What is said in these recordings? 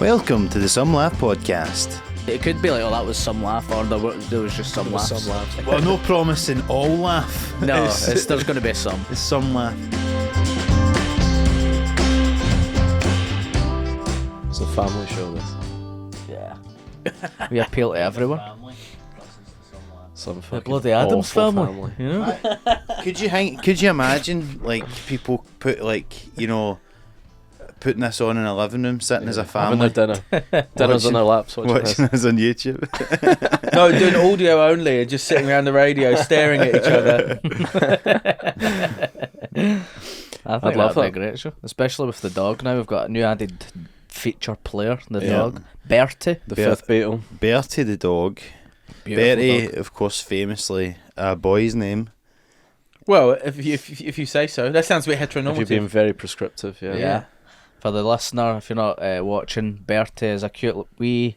Welcome to the Some Laugh podcast. It could be like, oh, that was some laugh, or there was just some laughs. Some laughs. Well, no promising all laugh. No, there's going to be some. It's some laugh. It's a family show, this. Yeah. We appeal to everyone. Some The fucking bloody Addams awful family. You know? Could you imagine, like, people put, like, you know, putting this on in a living room, sitting as a family, having their dinners on their laps, watching us on YouTube? No, doing audio only and just sitting around the radio staring at each other. I think I'd love that'd be that. a great show. Especially with the dog now. We've got a new added feature player, the Yeah. dog. Bertie. The fifth Beatle. Bertie the dog. Beautiful Bertie, dog. of course, famously a boy's name. Well, if you say so. That sounds a bit If you're heteronormative. being very prescriptive, yeah. Yeah. For the listener, if you're not watching, Bertie is a cute wee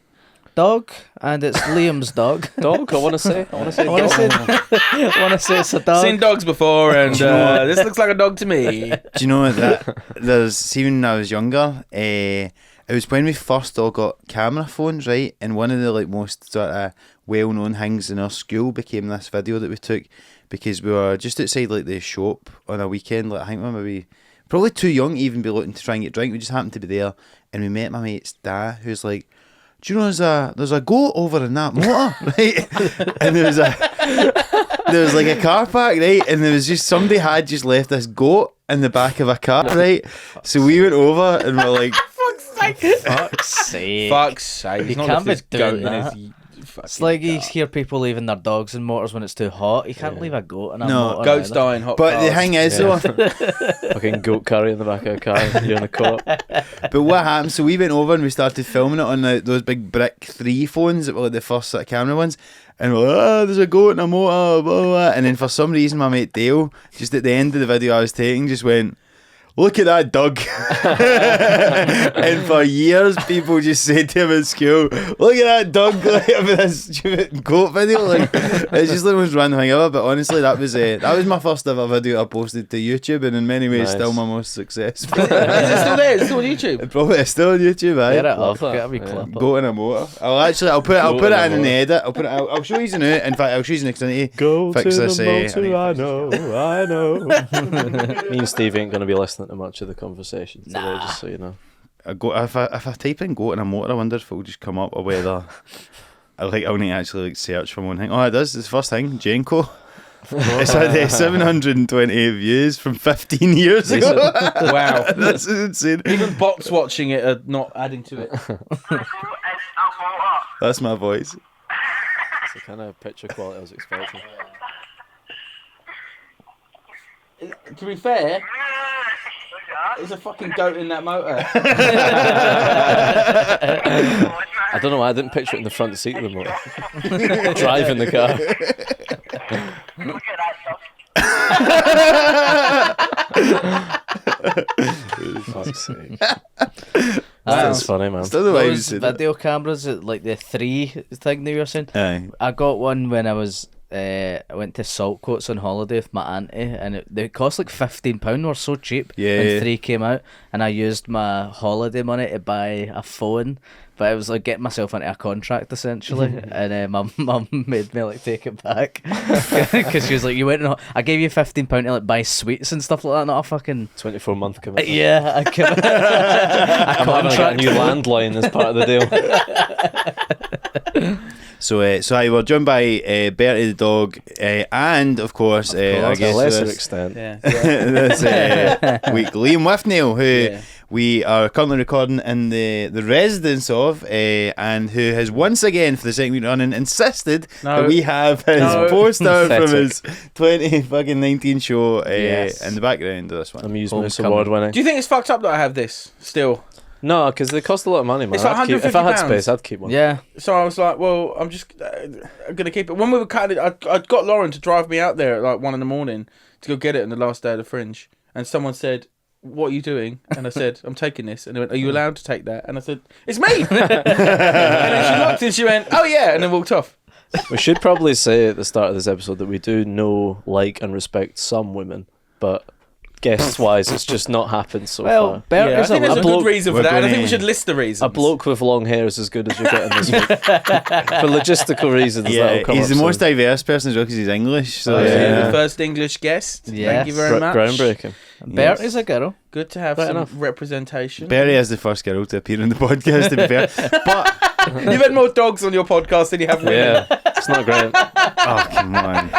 dog, and it's Liam's dog. Dog, I want to say I want to say it's a dog. Seen dogs before, and Do you know what? this looks like a dog to me. Do you know that see, when I was younger, it was when we first all got camera phones, right? And one of the like most sort of well-known things in our school became this video that we took because we were just outside like the shop on a weekend. Like I think we were maybe probably too young to even be looking to try and get a drink. We just happened to be there, and we met my mate's dad, who's like, "Do you know there's a goat over in that motor, right?" And there was like a car park, right? And there was just somebody had just left this goat in the back of a car, right? So we went over and we're like, Fuck's sake. Fuck's sake. You He's not can't left be his goat doing in that. his It's like you hear people leaving their dogs in motors when it's too hot. You can't leave a goat in a No, motor. goats either. die in hot but cars. the thing is Yeah. though, fucking goat carry in the back of a car. You're in the cop. but what happened? So we went over and we started filming it on those big brick 3 phones that were like the first sort of camera ones. And we're like, oh, there's a goat in a motor, blah, blah, blah. And then for some reason, my mate Dale, just at the end of the video I was taking, just went, "Look at that dog." And for years, people just said to him in school, "Look at that dog," like, with this stupid goat video. Like, it's just the most random thing ever. But honestly, that was my first ever video I posted to YouTube, and in many ways, Nice. still my most successful. Is it still there? Is it still on YouTube? It probably is still on YouTube, Get it aye. off. that. Get a wee Yeah. clip. Goat in a motor. I'll put it Goat in in a the motor. edit. I'll show you the new. In fact, I'll show you the next time. Go Fix to this, the motor, I I know. Me and Steve ain't going to be listening to much of the conversation today, Nah. just so you know. If I type in goat in a motor, I wonder if it'll just come up or whether I'll need to actually like search for one thing. Oh, it does. It's the first thing, Jenko. It's had 728 views from 15 years ago. Wow. That's insane. Even bots watching it are not adding to it. That's my voice. It's the kind of picture quality I was expecting. To be fair, there's a fucking goat in that motor. I don't know why I didn't picture it in the front seat of the motor. Driving the car. Look at that dog. Fuck's sake. That's funny, man. Still the way you Those said it. video cameras, like the 3 thing that you were saying. Aye. I got one when I was I went to Saltcoats on holiday with my auntie, and they cost like £15. Were so cheap. Yeah, when yeah. 3 came out, and I used my holiday money to buy a phone. But I was like getting myself into a contract essentially, and my mum made me like take it back because she was like, "You went and I gave you £15 to like buy sweets and stuff like that, not a fucking 24-month commitment. yeah, a I'm having to get a contract." new landline as part of the deal. So we're joined by Bertie the dog, and of course, I To a guess lesser this, extent. Yeah. this week, Liam Withnail, who Yeah. we are currently recording in the residence of, and who has once again, for the second week running, insisted that we have his No. poster from Pathetic. his 2019 show Yes. in the background of this one. Amuse Moose Homecoming. award winning. Do you think it's fucked up that I have this still? No, because they cost a lot of money, man. It's like If I had £150. space, I'd keep one. Yeah, So I was like, well, I'm just I'm gonna keep it. When we were cutting it, I got Lauren to drive me out there at like 1 a.m. to go get it on the last day of the Fringe, and someone said, "What are you doing?" And I said, "I'm taking this." And they went, "Are you allowed to take that?" And I said, "It's me." And then she looked and she went, "Oh yeah," and then walked off. We should probably say at the start of this episode that we do know, like, and respect some women, but guests-wise, it's just not happened so Well, far. Bert Yeah, I is think there's a bloke- good reason for we're that, and I think gonna- we should list the reasons. A bloke with long hair is as good as you're getting this week. For logistical reasons, Yeah, that'll come he's up the most soon. diverse person as well because he's English. So So, yeah. the first English guest. Yes. Thank you very much. Groundbreaking. Bert is a girl. Good to have Right some enough. representation. Bertie is the first girl to appear on the podcast, to be fair. But You've had more dogs on your podcast than you have women. Yeah, it's not great. oh come on,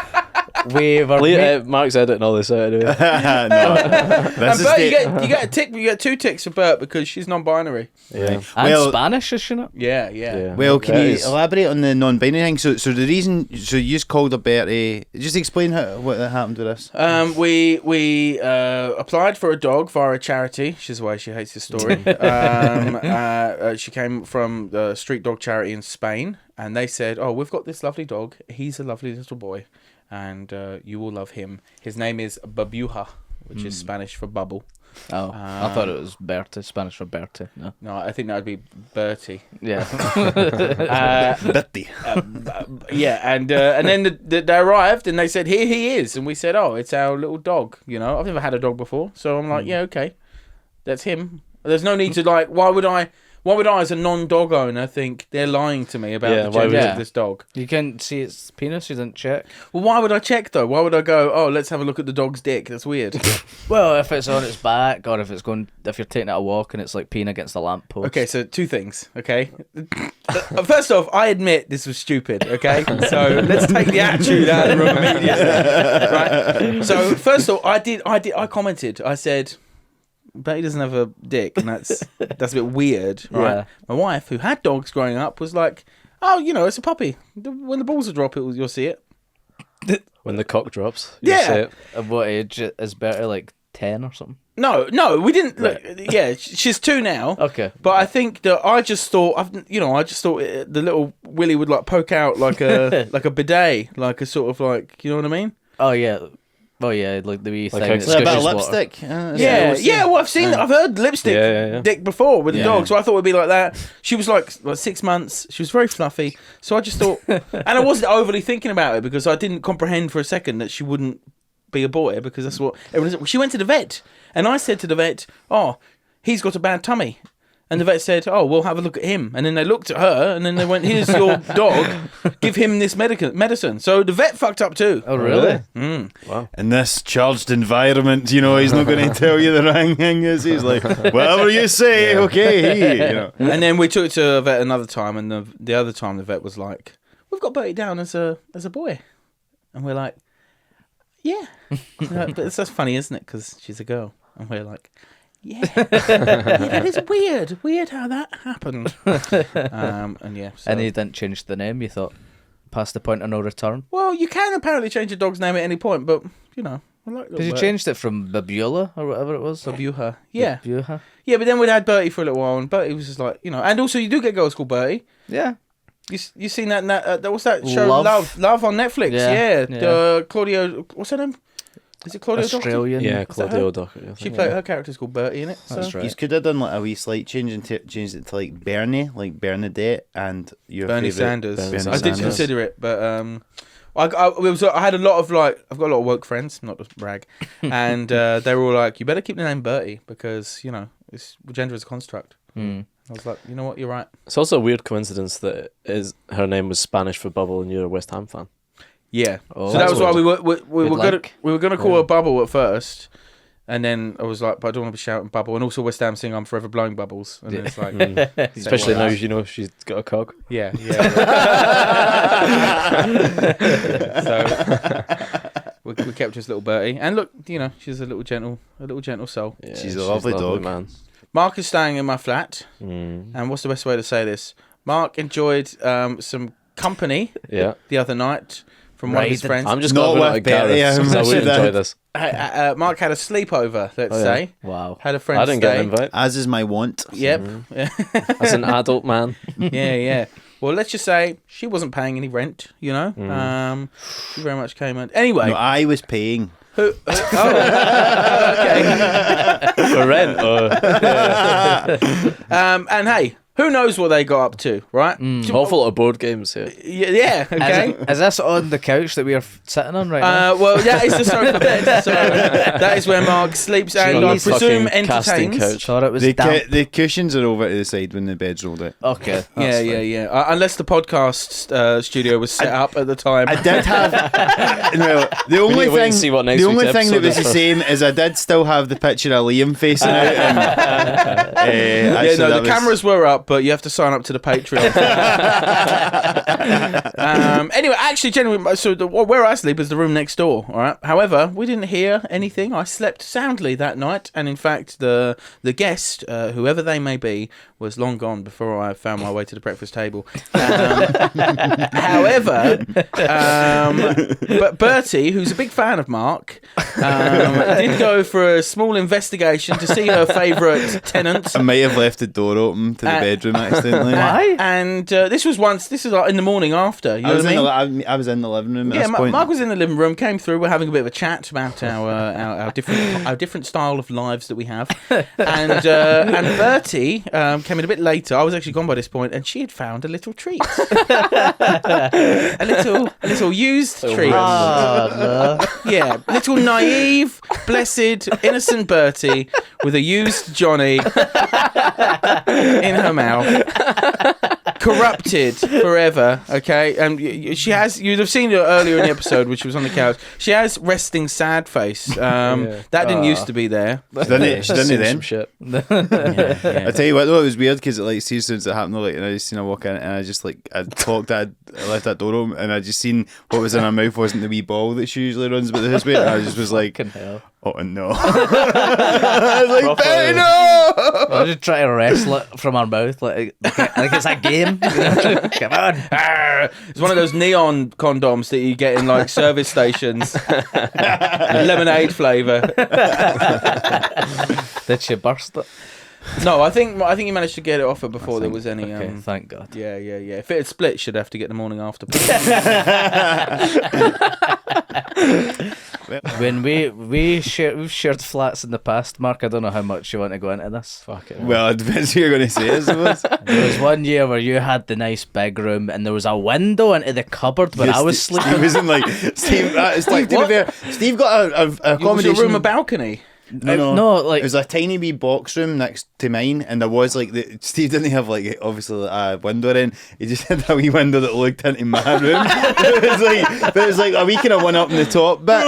Mark's editing all this out anyway. no. And This is Bert, the, you get a tick. You get 2 ticks for Bert because she's non-binary. Yeah. And Well- Spanish, is she not? Yeah. Yeah. Well, can That you is- elaborate on the non-binary thing? So the reason, so you just called her Bertie. Just explain what happened with this. We applied for a dog via a charity, which is why she hates this story. She came from the street dog charity in Spain, and they said, "Oh, we've got this lovely dog. He's a lovely little boy, and you will love him. His name is Babuja, which is Spanish for bubble. Oh, I thought it was Bertie, Spanish for Bertie. No. No, I think that would be Bertie. Yeah. Bertie. Yeah, and then they arrived and they said, "Here he is," and we said, "Oh, it's our little dog." You know, I've never had a dog before, so I'm like, "Yeah, okay, that's him." There's no need to like. Why would I, as a non-dog owner, think they're lying to me about Yeah, the why would gender you? of this dog? You can see its penis, you didn't check. Well, why would I check though? Why would I go? Oh, let's have a look at the dog's dick. That's weird. Well, if it's on its back, or if you're taking it a walk and it's like peeing against a lamppost. Okay, so 2 things. Okay, first off, I admit this was stupid. Okay, so let's take the attitude out of the room immediately. Right. So first of all, I commented. I said, "But he doesn't have a dick," and that's a bit weird, right? Yeah. My wife, who had dogs growing up, was like, "Oh, you know, it's a puppy. When the balls will drop, you'll see it." When the cock drops, you Yeah. say it. At what age is Bertie, like 10 or something? No, we didn't. Look, yeah, she's 2 now. Okay. But I think that I just thought the little willy would like poke out like a like a bidet, like a sort of like, you know what I mean? Oh, yeah. Oh, yeah, like the wee Like thing a- that Like a bit of squishes water. lipstick. Yeah. Well, I've heard lipstick Yeah. dick before with the Yeah. dog, so I thought it'd be like that. She was like 6 months. She was very fluffy, so I just thought, and I wasn't overly thinking about it because I didn't comprehend for a second that she wouldn't be a boy because that's what everyone said. She went to the vet, and I said to the vet, "Oh, he's got a bad tummy." And the vet said, "Oh, we'll have a look at him." And then they looked at her, and then they went, "Here's your dog. Give him this medicine." So the vet fucked up too. Oh, really? Wow. In this charged environment, you know, he's not going to tell you the wrong thing, is he? He's like, whatever you say, okay. You know. And then we took it to a vet another time, and the other time the vet was like, "We've got Bertie down as a boy," and we're like, "Yeah," but that's funny, isn't it? Because she's a girl, and we're like, "Yeah, that is weird how that happened." And yeah, so. And you didn't change the name, you thought, past the point of no return? Well, you can apparently change a dog's name at any point, but you know, I like Because you changed it from Babula or whatever it was. Babuja. Yeah, Babuja. yeah, but then we'd had Bertie for a little while, and Bertie was just like, you know, and also you do get girls called Bertie. Yeah. You seen that? What's that show? Love. Love on Netflix. Yeah, Yeah. Claudio. What's her name? Is it Claudio? Australian. Yeah, that Claudio her? Docker. I She think, played yeah. her character's called Bertie in it. So. That's right. You could have done like a wee slight change and changed it to like Bernie, like Bernadette, and your Bernie favourite Sanders. Bernie I did Sanders. consider it, but I had a lot of like, I've got a lot of woke friends, not to brag, and they were all like, "You better keep the name Bertie because you know gender is a construct." I was like, "You know what? You're right." It's also a weird coincidence that her name was Spanish for bubble and you're a West Ham fan. Yeah. Oh, So that that's was why weird. we were Like. gonna call her Bubble at first. And then I was like, but I don't want to be shouting Bubble. And also West Ham sing I'm Forever Blowing Bubbles. And then it's like, Especially well, now you know she's got a cock. yeah. So we kept this little Bertie. And look, you know, she's a little gentle soul. Yeah, She's a lovely dog. man. Mark is staying in my flat. And what's the best way to say this? Mark enjoyed some company Yeah. the other night from one of his Right. friends. I'm just Not going to with Bertie, Gareth, I because I would imagine enjoy that. this. Mark had a sleepover, let's Oh, yeah. say. Wow. Had a friend I didn't stay. get an invite. as is my want. Yep. As an adult man. Yeah. Well, let's just say she wasn't paying any rent, you know. She very much came in. Anyway, No, I was paying. okay. For rent. And hey, Who knows what they got up to, right? Awful lot of board games here. Yeah, okay. Is this on the couch that we are sitting on right now? Well, that is the sofa bed. So that is where Mark sleeps and I Jeez. presume Fucking casting entertains. couch. Thought it was The, damp. the cushions are over to the side when the bed's rolled out. Okay. Yeah. Unless the podcast studio was set up at the time. I did have. No, the only need to wait thing. and see what next The only week's thing that episode was the is. same is I did still have the picture of Liam facing out. And, actually, The that was- cameras were up, but you have to sign up to the Patreon. Anyway, actually, genuinely, so where I sleep is the room next door. All right. However, we didn't hear anything. I slept soundly that night, and in fact, the guest, whoever they may be, was long gone before I found my way to the breakfast table. However, but Bertie, who's a big fan of Mark, did go for a small investigation to see her favourite tenant. I might have left the door open to the bedroom accidentally. Why? And this was like in the morning after. You know what I mean? I was in the living room at Yeah, this point. Mark was in the living room, came through. We're having a bit of a chat about our different style of lives that we have, and Bertie came in a bit later. I was actually gone by this point, and she had found a little treat, a little used treat. Oh, no. Yeah, little naive, blessed, innocent Bertie with a used Johnny in her mouth. Corrupted forever, okay? And you'd have seen her earlier in the episode, which was on the couch. She has resting sad face. That didn't used to be there. She didn't Seen then. some shit. I tell you what though, it was weird because like see as soon as it happened, like, and I just seen her walk in, and I just like I left that door open, and I just seen what was in her mouth wasn't the wee ball that she usually runs about the house with, and I just was like, Fucking hell. oh no! I was like, Proper. Betty, no! I just try to wrestle it from our mouth like it's a game. Come on. It's one of those neon condoms that you get in like service stations. Lemonade flavour. Did she burst it? No, I think you managed to get it off her before there was any. Okay, thank God. Yeah. If it had split, she'd have to get the morning after. When we've shared flats in the past, Mark, I don't know how much you want to go into this. Fuck it. Well, it depends what you're going to say, I suppose. There was one year where you had the nice big room and there was a window into the cupboard where I was sleeping. Steve wasn't like Steve. Steve, to be what? fair, Steve got a Was accommodation your room a balcony? No, like it was a tiny wee box room next to mine, and there was like Steve didn't have like obviously a window in. He just had a wee window that looked into my room. It was like a wee kind of one up in the top bit.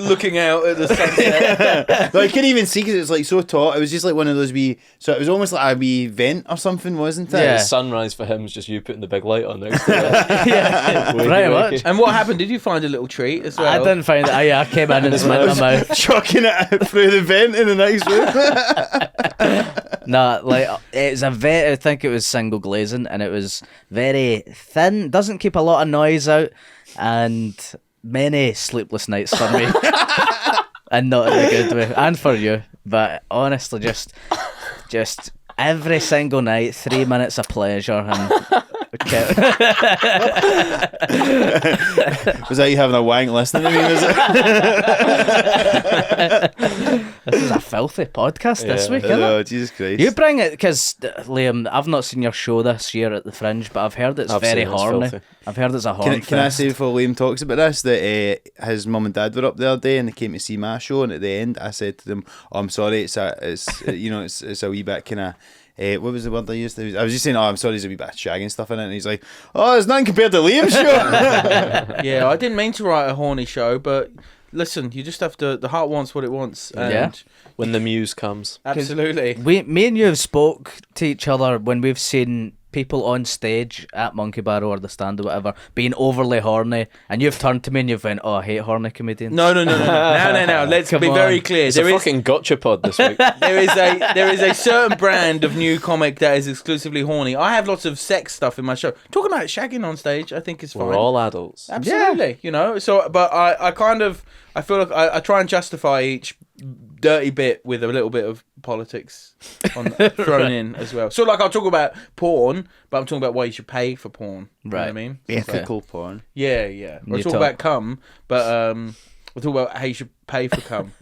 Looking out at the sunset. No, I couldn't even see because it was like so taut. It was just like one of those wee. So it was almost like a wee vent or something, wasn't it? Yeah. Sunrise for him was just you putting the big light on next to it. yeah, Wakey, pretty wakey. much. And what happened? Did you find a little treat as well? I didn't find it. I came in and smelled my mouth. Chucking it out through the vent in the next room. Nah, like it's a very. I think it was single glazing, and it was very thin. Doesn't keep a lot of noise out, and many sleepless nights for me, and not in a good way, and for you. But honestly, just every single night, 3 minutes of pleasure, and Was that you having a wank listening to me? Was it? this is a filthy podcast this week, isn't it? Oh, Jesus Christ! You bring it because Liam, I've not seen your show this year at the Fringe, but I've heard it's I've very seen it's horny. filthy. I've heard it's a horny. Can I say before Liam talks about this that his mum and dad were up the other day and they came to see my show, and at the end I said to them, "Oh, I'm sorry, it's a wee bit kind of." What was the word I used? I was just saying, "Oh, I'm sorry, there's a wee bit of shagging stuff in it," and he's like, "Oh, it's nothing compared to Liam's show." Yeah, I didn't mean to write a horny show, but listen, you just have to. The heart wants what it wants. And Yeah. When the muse comes. absolutely. Me and you have spoke to each other when we've seen people on stage at Monkey Barrow or the Stand or whatever being overly horny, and you've turned to me and you've went, "Oh, I hate horny comedians." No. Let's Come be very on. clear. It's a fucking gotcha pod this week. There is a certain brand of new comic that is exclusively horny. I have lots of sex stuff in my show. Talking about shagging on stage, I think is fine. We're all adults. Absolutely, you know. So, but I feel like I try and justify each dirty bit with a little bit of politics thrown in as well. So, like, I'll talk about porn, but I'm talking about why you should pay for porn. You know what I Right. mean? Ethical porn. Yeah. Or You talk talk- about cum, but We'll talk about how you should pay for cum.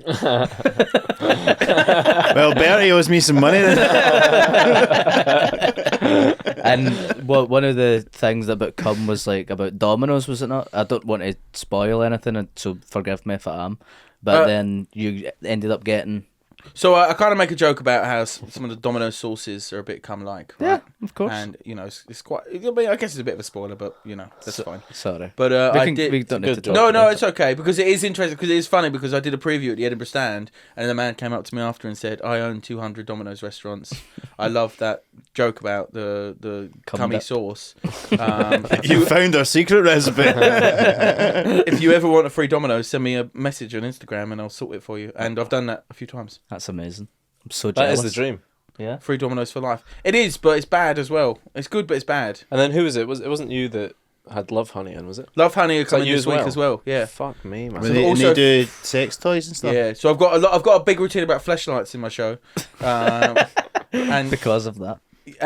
Well, Bertie owes me some money then. And one of the things about cum was like about dominoes, was it not? I don't want to spoil anything, so forgive me if I am. But then you ended up getting... So I kind of make a joke about how some of the Domino sauces are a bit cum-like, right? Yeah, of course. And, you know, it's quite... I mean, I guess it's a bit of a spoiler, but, you know, that's fine. Sorry. But I did... We don't need to good talk job. No, about it's okay, because it is interesting, because it is funny, because I did a preview at the Edinburgh stand, and the man came up to me after and said, I own 200 Domino's restaurants. I love that joke about the cummy sauce. You found our secret recipe. If you ever want a free Domino's, send me a message on Instagram, and I'll sort it for you. And I've done that a few times. That's amazing. I'm so That jealous. is the dream. Yeah. Free Domino's for life. It is, but it's bad as well. It's good, but it's bad. And then who was it? It wasn't you that had Love Honey in, was it? Love Honey are coming you this week as well. Yeah. Fuck me, man. When they do sex toys and stuff. Yeah. So I've got a big routine about fleshlights in my show. And Because of that.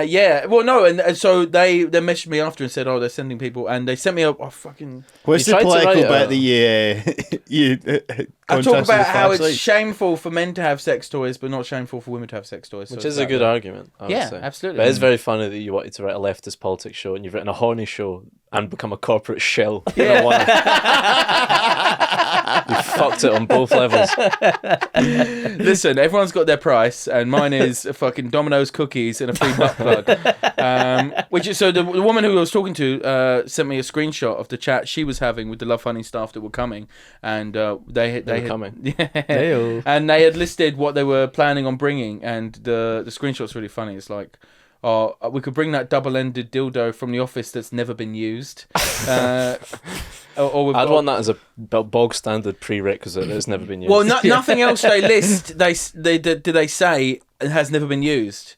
yeah, well, no, and so they messaged me after and said, "Oh, they're sending people," and they sent me a fucking. What's You the tried to political write bit it. that you I talk about how it's flashlight? shameful for men to have sex toys, but not shameful for women to have sex toys. So Which it's is a that good way. argument, I would Yeah, say. absolutely. But it's very funny that you wanted to write a leftist politics show and you've written a horny show and become a corporate shill. Yeah. You fucked it on both levels. Listen, everyone's got their price, and mine is a fucking Domino's cookies and a free butt plug. Which is so the woman who I was talking to sent me a screenshot of the chat she was having with the Love Honey staff that were coming, and they were had coming. yeah, Heyo. and they had listed what they were planning on bringing, and the screenshot's really funny. It's like, oh, we could bring that double-ended dildo from the office that's never been used. Or I'd want that as a bog standard prerequisite that's never been used. Well, nothing else they list. They say it has never been used.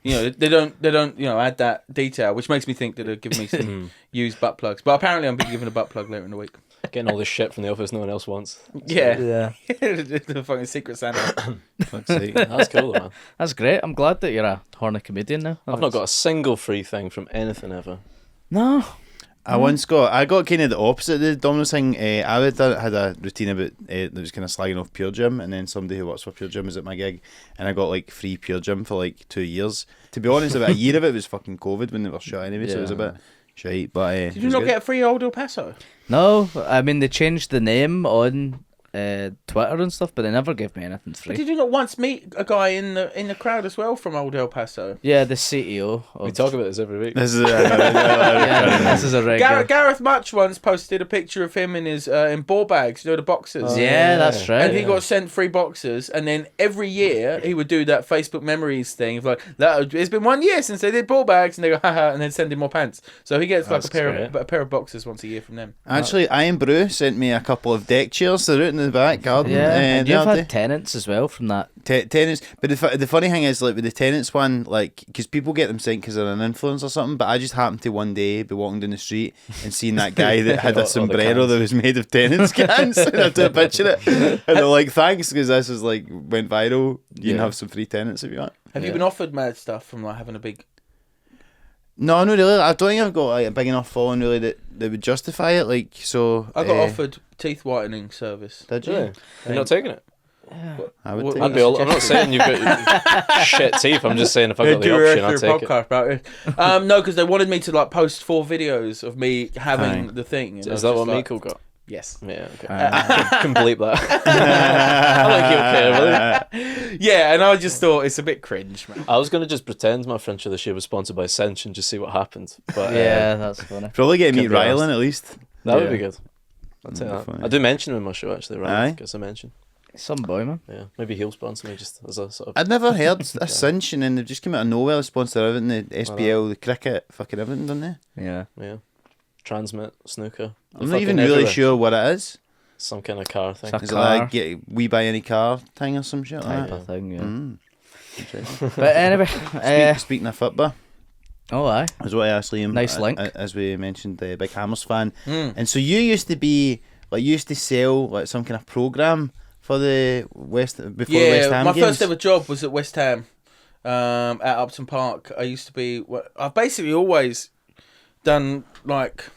You know, they don't add that detail, which makes me think that they're giving me some used butt plugs. But apparently, I'm being given a butt plug later in the week. Getting all this shit from the office no one else wants. Yeah, Yeah. the fucking Secret Santa. That's cool, though, man. That's great. I'm glad that you're a horny comedian now. I've not got a single free thing from anything ever. No. I got kind of the opposite of the Domino's thing. I had a routine about that was kind of slagging off Pure Gym, and then somebody who works for Pure Gym was at my gig, and I got like free Pure Gym for like 2 years. To be honest, about a year of it was fucking COVID when they were shut anyway, so it was a bit shite. But Did you not get a free Old El Paso? No, I mean, they changed the name on Twitter and stuff, but they never gave me anything But free. did you not once meet a guy in the crowd as well from Old El Paso? Yeah, the CEO. We talk about this every week. This is Yeah, this is a regular. Gareth Much once posted a picture of him in his in ball bags, you know, the boxers. Yeah, that's right. And he got sent free boxes, and then every year he would do that Facebook memories thing of like, it's been 1 year since they did ball bags, and they go haha, and then send him more pants. So he gets like That's a pair of boxes once a year from them. Actually, Iron Brew sent me a couple of deck chairs. They're out in the back garden. Yeah, and the you've other had day. tenants as well from that. Tenants, but the funny thing is, like with the tenants one, like because people get them sent because they're an influence or something. But I just happened to one day be walking down the street and seeing that guy that had All a the sombrero cans. that was made of tenants cans, and I took a picture of it, and they're like, "Thanks, because this was like went viral. You can have some free tenants if you want." Have you been offered mad stuff from like having a big? No, not really. I don't think I've got like a big enough following really that would justify it. Like, so I got offered teeth whitening service. Did you? Really? You're not taking it? I would What- take I'd it. be I'm not saying you've got shit teeth. I'm just saying if I got the option, I'd take it. podcast about it. No, because they wanted me to like post 4 videos of me having Aye. the thing. and I Is was that just what like, Miko got? Yes. Yeah, okay. Can bleep that. I think you'll care, Yeah, and I just thought it's a bit cringe, man. I was going to just pretend my French of the Year was sponsored by Cinch and just see what happened. But Yeah, that's funny. Probably get to meet Could be Rylan honest. at least. that would Yeah. be good. I'd say That'd be that. funny. I do mention him in my show, actually, right? Aye. Gets a mention. Some boy, man. Yeah, maybe he'll sponsor me just as a sort of... I'd never heard a cinch, and then they've just come out of nowhere, sponsor everything, the SPL, the cricket, fucking everything, don't they? Yeah. Yeah. Transmit, snooker. I'm not even really sure what it is. Some kind of car thing. It's Is a it car like we buy any car thing or some shit like type that? of thing, yeah. Mm. But anyway, Speaking of football, oh aye. is what I asked Liam. Nice link. As we mentioned, the big Hammers fan, Mm. and so you used to be like you used to sell like some kind of program for the West before the West Ham my games. first ever job was at West Ham, at Upton Park. I used to be. I've basically always done like.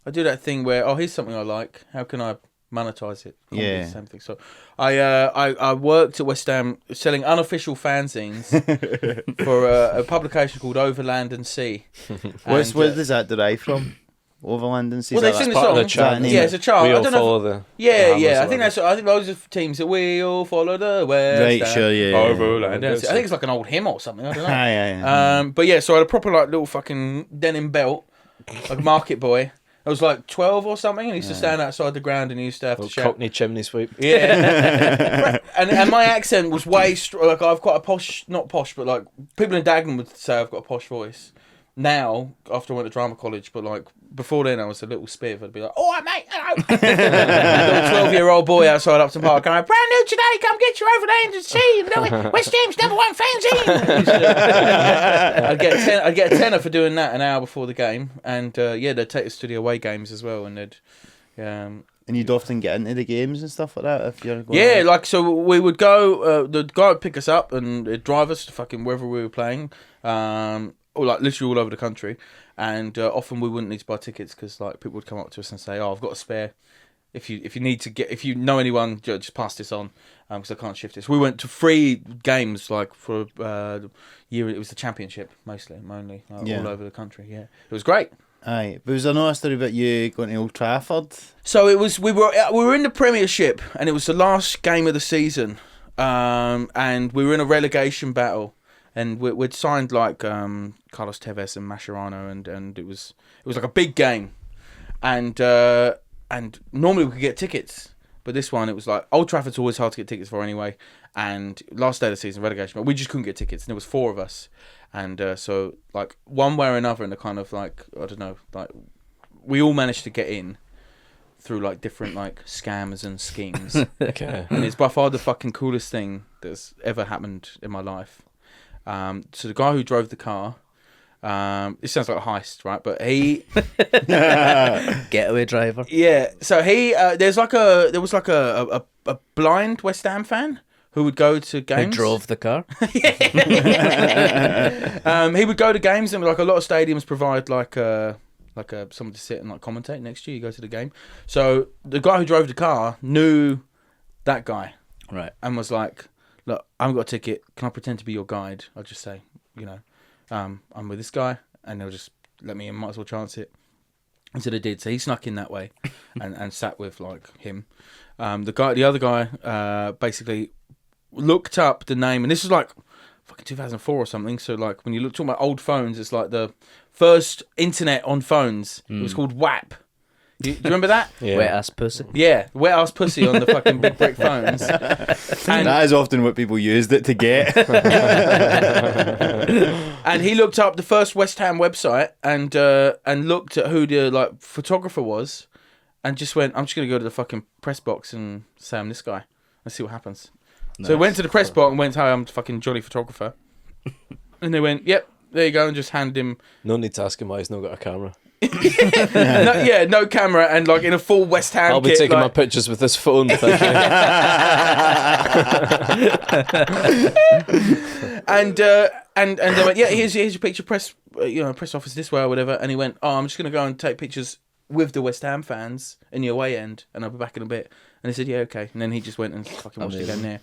I do that thing where here's something I like. How can I monetize it. Comedy is Yeah. the same thing. So I worked at West Ham selling unofficial fanzines for a publication called Overland and Sea. Where And, does that derive from? Overland and Sea. well, Is they that sing the part of song. the chant, Yeah, it's a chant. We I all don't know. follow the Yeah, hammers yeah. or I think whatever. I think loads of teams that we all follow the West. Right, Ham, sure, yeah, yeah. Overland and Sea. I think it's like an old hymn or something. I don't know. Aye. But yeah, so I had a proper like little fucking denim belt, like market boy. I was like 12 or something, and he used to stand outside the ground and he used to have to Little shout. Cockney chimney sweep. Yeah, and my accent was way like I've quite a posh, not posh, but like people in Dagenham would say I've got a posh voice. Now, after I went to drama college, but like before then, I was a little spiv. I'd be like, "Oh, mate, hello." Little 12-year-old boy outside Upton Park going, "Brand new today, come get your Overland and Sea. West Ham's #1 fanzine." I'd get a tenner for doing that an hour before the game, and yeah, they'd take us to the away games as well, and they'd. And you'd often get into the games and stuff like that if you're going. Yeah, like so we would go. The guy would pick us up and he'd drive us to fucking wherever we were playing, or like literally all over the country. And often we wouldn't need to buy tickets because like people would come up to us and say, "Oh, I've got a spare. If you need to get, if you know anyone, just pass this on because I can't shift this." We went to 3 games like for year. It was the championship mostly, mainly like, Yeah. all over the country. Yeah, it was great. Aye, but was there no story about you going to Old Trafford? So it was we were in the Premiership and it was the last game of the season, and we were in a relegation battle, and we'd signed like Carlos Tevez and Mascherano, and it was like a big game, and normally we could get tickets, but this one it was like Old Trafford's always hard to get tickets for anyway, and last day of the season relegation, but we just couldn't get tickets, and there was 4 of us. And so, like, one way or another, in a kind of, like, I don't know, like, we all managed to get in through, like, different, like, scams and schemes. Okay. And it's by far the fucking coolest thing that's ever happened in my life. So the guy who drove the car, it sounds like a heist, right? But he... Getaway driver. Yeah, so he... there was like a blind West Ham fan who would go to games. Who drove the car? He would go to games, and like a lot of stadiums provide like someone to sit and like commentate next to you. You go to the game. So the guy who drove the car knew that guy, Right. and was like, "Look, I haven't got a ticket. Can I pretend to be your guide?" I'll just say, I'm with this guy, and they'll just let me in. Might as well chance it. And so they did. So he snuck in that way, and sat with like him. The other guy, basically looked up the name, and this was like fucking 2004 or something. So like when you look talking about old phones, it's like the first internet on phones. It was called WAP. Do you remember that? Yeah. Wet ass pussy. Yeah, wet ass pussy on the fucking big brick phones. And, That is often what people used it to get. and he looked up the first West Ham website and looked at who the like photographer was, and just went, "I'm just gonna go to the fucking press box and say I'm this guy and see what happens." So he went to the press box and went, "Hi, I'm the fucking jolly photographer." And they went, "Yep, there you go," and just handed him No need to ask him why he's not got a camera. no camera and like in a full West Ham I'll be kit, taking my like, pictures with this phone. Thank you. and they went, "Yeah, here's your picture, press office this way or whatever." And he went, "Oh, I'm just gonna go and take pictures with the West Ham fans in the away end, and I'll be back in a bit." And they said, "Yeah, okay." And then he just went and fucking watched the game there.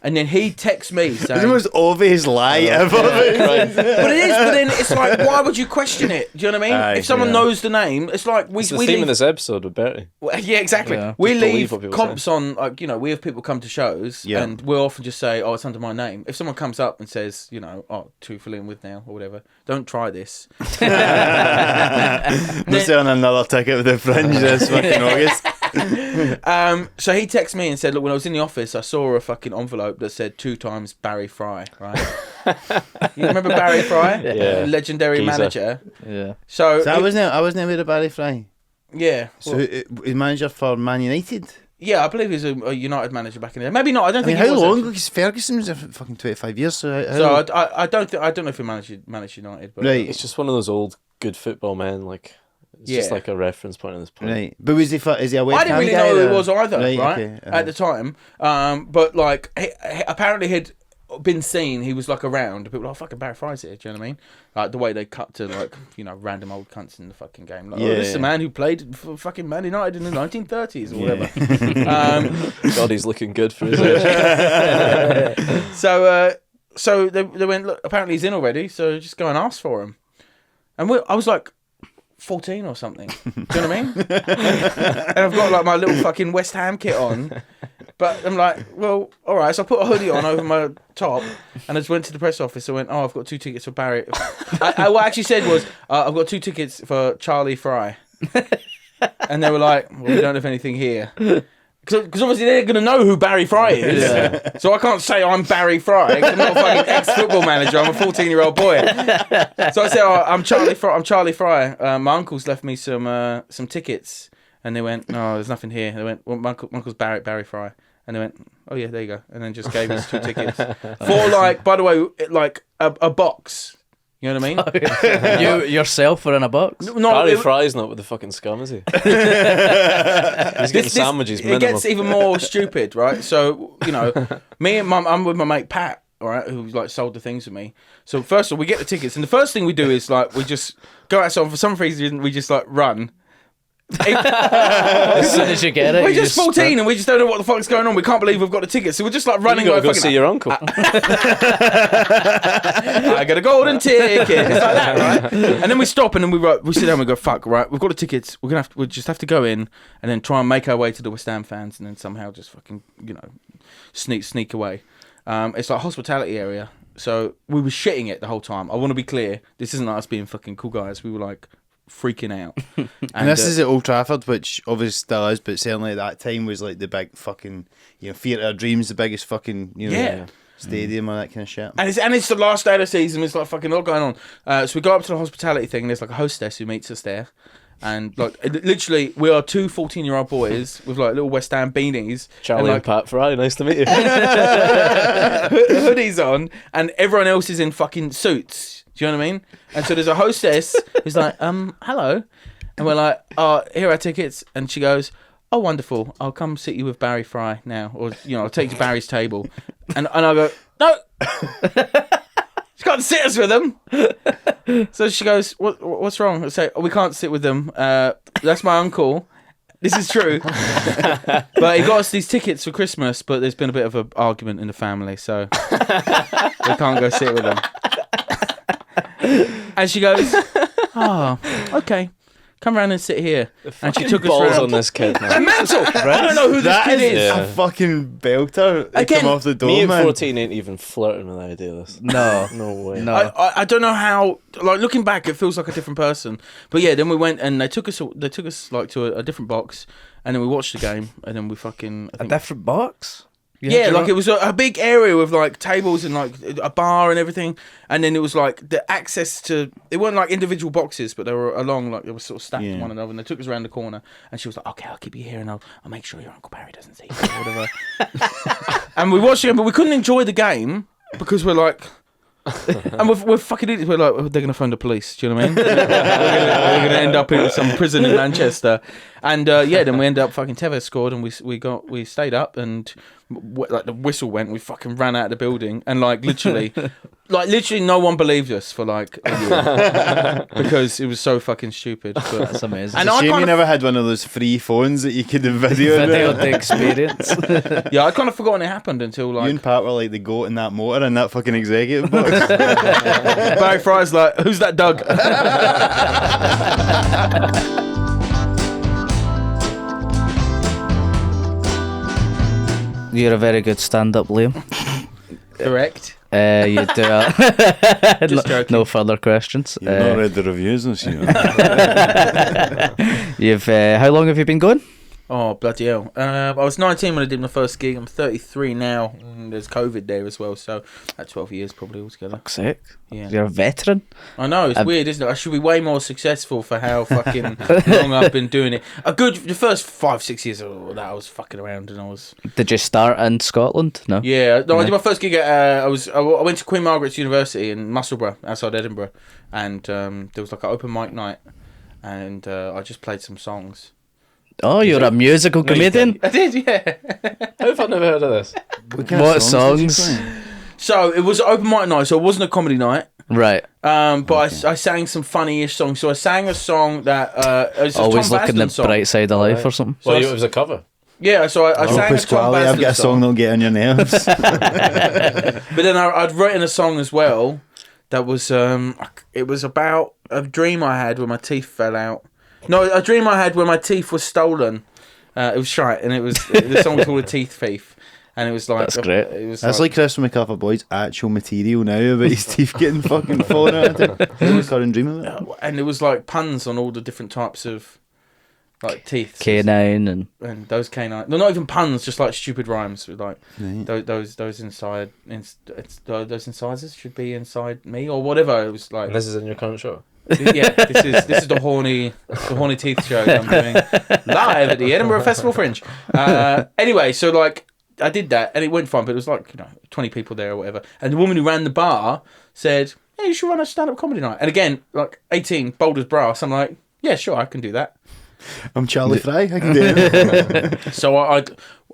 And then he texts me It's saying, the most obvious lie ever. but it is. But then it's like, why would you question it? Do you know what I mean? Aye, If someone yeah. knows the name, it's like It's the theme of this episode with Bertie. Yeah, exactly. Yeah. We Just leave believe what people comps on, like, we have people come to shows, Yeah. and we'll often just say, "Oh, it's under my name." If someone comes up and says, "Oh, to for Liam Withnail" or whatever, don't try this. We're selling another ticket with the Fringe this fucking August. So he texted me and said, "Look, when I was in the office, I saw a fucking envelope that said 2 times Barry Fry." Right? You remember Barry Fry? Yeah. Legendary Geezer. manager. Yeah. So, So I wasn't aware of Barry Fry. yeah. So Well, he's manager for Man United. yeah, I believe he was a United manager back in there. Maybe not. I don't I mean, think he how was long? actually. Because Ferguson was there for fucking 25 years. So, how So I don't know if he managed United, but right, It's just one of those old good football men. Like it's just Yeah. like a reference point at this point. right. But is he a West I didn't Ham really guy know who or- he was either, right? okay, At the time, but like he apparently had been seen. He was like around. People were like, fucking Barry Fry's here. Do you know what I mean? Like the way they cut to like random old cunts in the fucking game. Like, this is a man who played for fucking Man United in the 1930s or whatever. God, he's looking good for his age. So they went, look, apparently he's in already, so just go and ask for him. And I was like 14 or something. Do you know what I mean? And I've got like my little fucking West Ham kit on. But I'm like, well, all right. So I put a hoodie on over my top, and I just went to the press office. I went, I've got 2 tickets for Barry. What I actually said was, I've got 2 tickets for Charlie Fry. And they were like, well, we don't have anything here. Because obviously they're going to know who Barry Fry is. Yeah. So I can't say I'm Barry Fry. I'm not a fucking ex-football manager. I'm a 14-year-old boy. So I said, I'm Charlie Fry. I'm Charlie Fry. My uncle's left me some tickets. And they went, no, there's nothing here. And they went, well, my uncle's Barry Fry. And they went, oh yeah, there you go. And then just gave us 2 tickets. For like, by the way, like a box. You know what I mean? You yourself were in a box? No, Barry Fry's not with the fucking scum, is he? He's getting sandwiches minimum. It gets even more stupid, right? So, me and I'm with my mate Pat, all right, who like sold the things with me. So first of all, we get the tickets, and the first thing we do is like we just go outside. For some reason, we just like run. As soon as you get it, we're just 14 and we just don't know what the fuck's going on. We can't believe we've got the tickets, so we're just like running. You gotta like go see your uncle. I got a golden ticket. It's like that, right? And then we stop and then we sit down and we go, fuck, right? We've got the tickets. We'll just have to go in and then try and make our way to the West Ham fans and then somehow just fucking sneak away. It's like a hospitality area, so we were shitting it the whole time. I want to be clear. This isn't like us being fucking cool guys. We were like freaking out. And this is at Old Trafford, which obviously still is, but certainly at that time was like the big fucking, theatre of dreams, the biggest fucking, stadium and that kind of shit. And it's the last day of the season. It's like fucking all going on. So we go up to the hospitality thing, and there's like a hostess who meets us there. And like literally, we are 2 14-year-old boys with like little West Ham beanies. Charlie and Pat Fry, nice to meet you. Hoodies on, and everyone else is in fucking suits. Do you know what I mean? And so there's a hostess who's like, hello. And we're like, oh, here are tickets. And she goes, oh, wonderful. I'll come sit you with Barry Fry now. Or, I'll take you to Barry's table. And I go, no. She can't sit us with them. So she goes, what's wrong? I say, we can't sit with them. That's my uncle. This is true. But he got us these tickets for Christmas, but there's been a bit of an argument in the family, so we can't go sit with them. And she goes, oh, okay. Come around and sit here. And she took us balls around. On this kid, man. They're mental. I don't know who this kid is. A fucking belter. They Again, come off the door, Me at man. 14 ain't even flirting with the idea of this. No. No way. No. I don't know how. Like looking back, it feels like a different person. But yeah, then we went and they took us like to a different box, and then we watched the game, and then we fucking A different box? Yeah, like it was a big area with like tables and like a bar and everything, and then it was like the access to. They weren't like individual boxes, but they were along like they were sort of stacked one another. And they took us around the corner, and she was like, "Okay, I'll keep you here, and I'll make sure your Uncle Barry doesn't see you or whatever." And we watched it, but we couldn't enjoy the game because we're like. And we're fucking idiots. We're like, they're going to phone the police. Do you know what I mean? we're going to end up in some prison in Manchester. And then we ended up fucking Tevez scored, and we stayed up, and like the whistle went. We fucking ran out of the building, and like literally no one believed us for like a year because it was so fucking stupid. But, That's amazing. and It's a I shame kind you of, never had one of those free phones that you could video the experience. yeah, I kind of forgotten it happened until You like and Pat were like the goat in that motor in that fucking executive box. Barry Fry's like, who's that Doug? You're a very good stand-up, Liam. Correct. You do. Just joking. No further questions. You've not read the reviews this year. You've. How long have you been going? Oh, bloody hell. I was 19 when I did my first gig. I'm 33 now. There's COVID there as well, so that's 12 years probably altogether. Fuck's sake. Yeah. You're a veteran. I know, it's weird, isn't it? I should be way more successful for how fucking long I've been doing it. The first 5-6 years that I was fucking around and I was... Did you start in Scotland? No. Yeah, no, I did my first gig at... I went to Queen Margaret's University in Musselburgh, outside Edinburgh, and there was like an open mic night, and I just played some songs. Oh, you're a musical comedian? I did, yeah. How have I never heard of this? What songs? So it was open mic night, so it wasn't a comedy night. Right. But I sang some funny-ish songs. So I sang a song that it was a Always Tom looking the Basden song. bright side of life or something. Well, it was a cover. Yeah, so I sang a Tom Pasquale, Basden I've got a song that'll get on your nerves. But then I'd written a song as well that was it was about a dream I had where my teeth fell out. No, a dream I had where my teeth were stolen. It was shite, and the song was called A Teeth Thief, and it was like That's great. It was That's like Christopher Macarthur Boyd's actual material now about his teeth getting fucking fallen out. It was current dream of it. and it was like puns on all the different types of like teeth. Canine and And those canine. They're not even puns, just like stupid rhymes with like Right. those inside. Those incisors should be inside me or whatever. It was like. And this is in your current show. Yeah, this is the horny teeth show that I'm doing live at the Edinburgh Festival Fringe. Anyway, so like I did that and it went fine, but it was like 20 people there or whatever. And the woman who ran the bar said, "Hey, you should run a stand-up comedy night." And again, like 18, bold as brass. I'm like, "Yeah, sure, I can do that." I'm Charlie Fry. I can do it. So I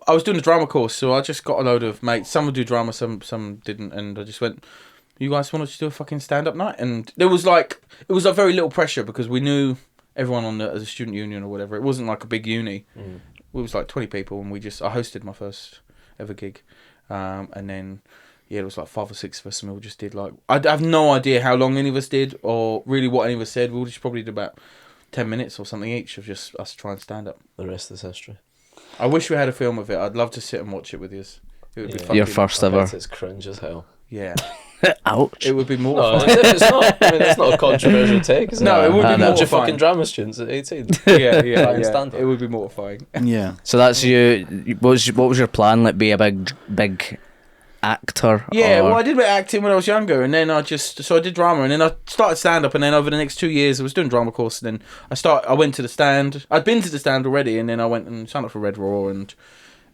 was doing a drama course, so I just got a load of mates. Some would do drama, some didn't, and I just went, "You guys want to do a fucking stand-up night?" And it was a very little pressure because we knew everyone on the student union or whatever. It wasn't like a big uni. It was like 20 people, and I hosted my first ever gig, and then it was like 5 or 6 of us, and we all just did like I have no idea how long any of us did or really what any of us said. We all just probably did about 10 minutes or something each of just us trying stand up. The rest is history. I wish we had a film of it. I'd love to sit and watch it with you. It would be fucking, your first ever. It's cringe as hell. Yeah. Ouch. It would be No, mortifying. it's not. I mean, it's not a controversial take, is it? No, it would be Not your mortifying. fucking drama students at 18. yeah. Stand up. It would be mortifying. Yeah. So that's you. What was your plan? Like, be a big actor? Yeah, or... well, I did a bit of acting when I was younger, and then I did drama, and then I started stand up, and then over the next 2 years, I was doing drama course, and then I went to the stand. I'd been to the stand already, and then I went and signed up for Red Raw and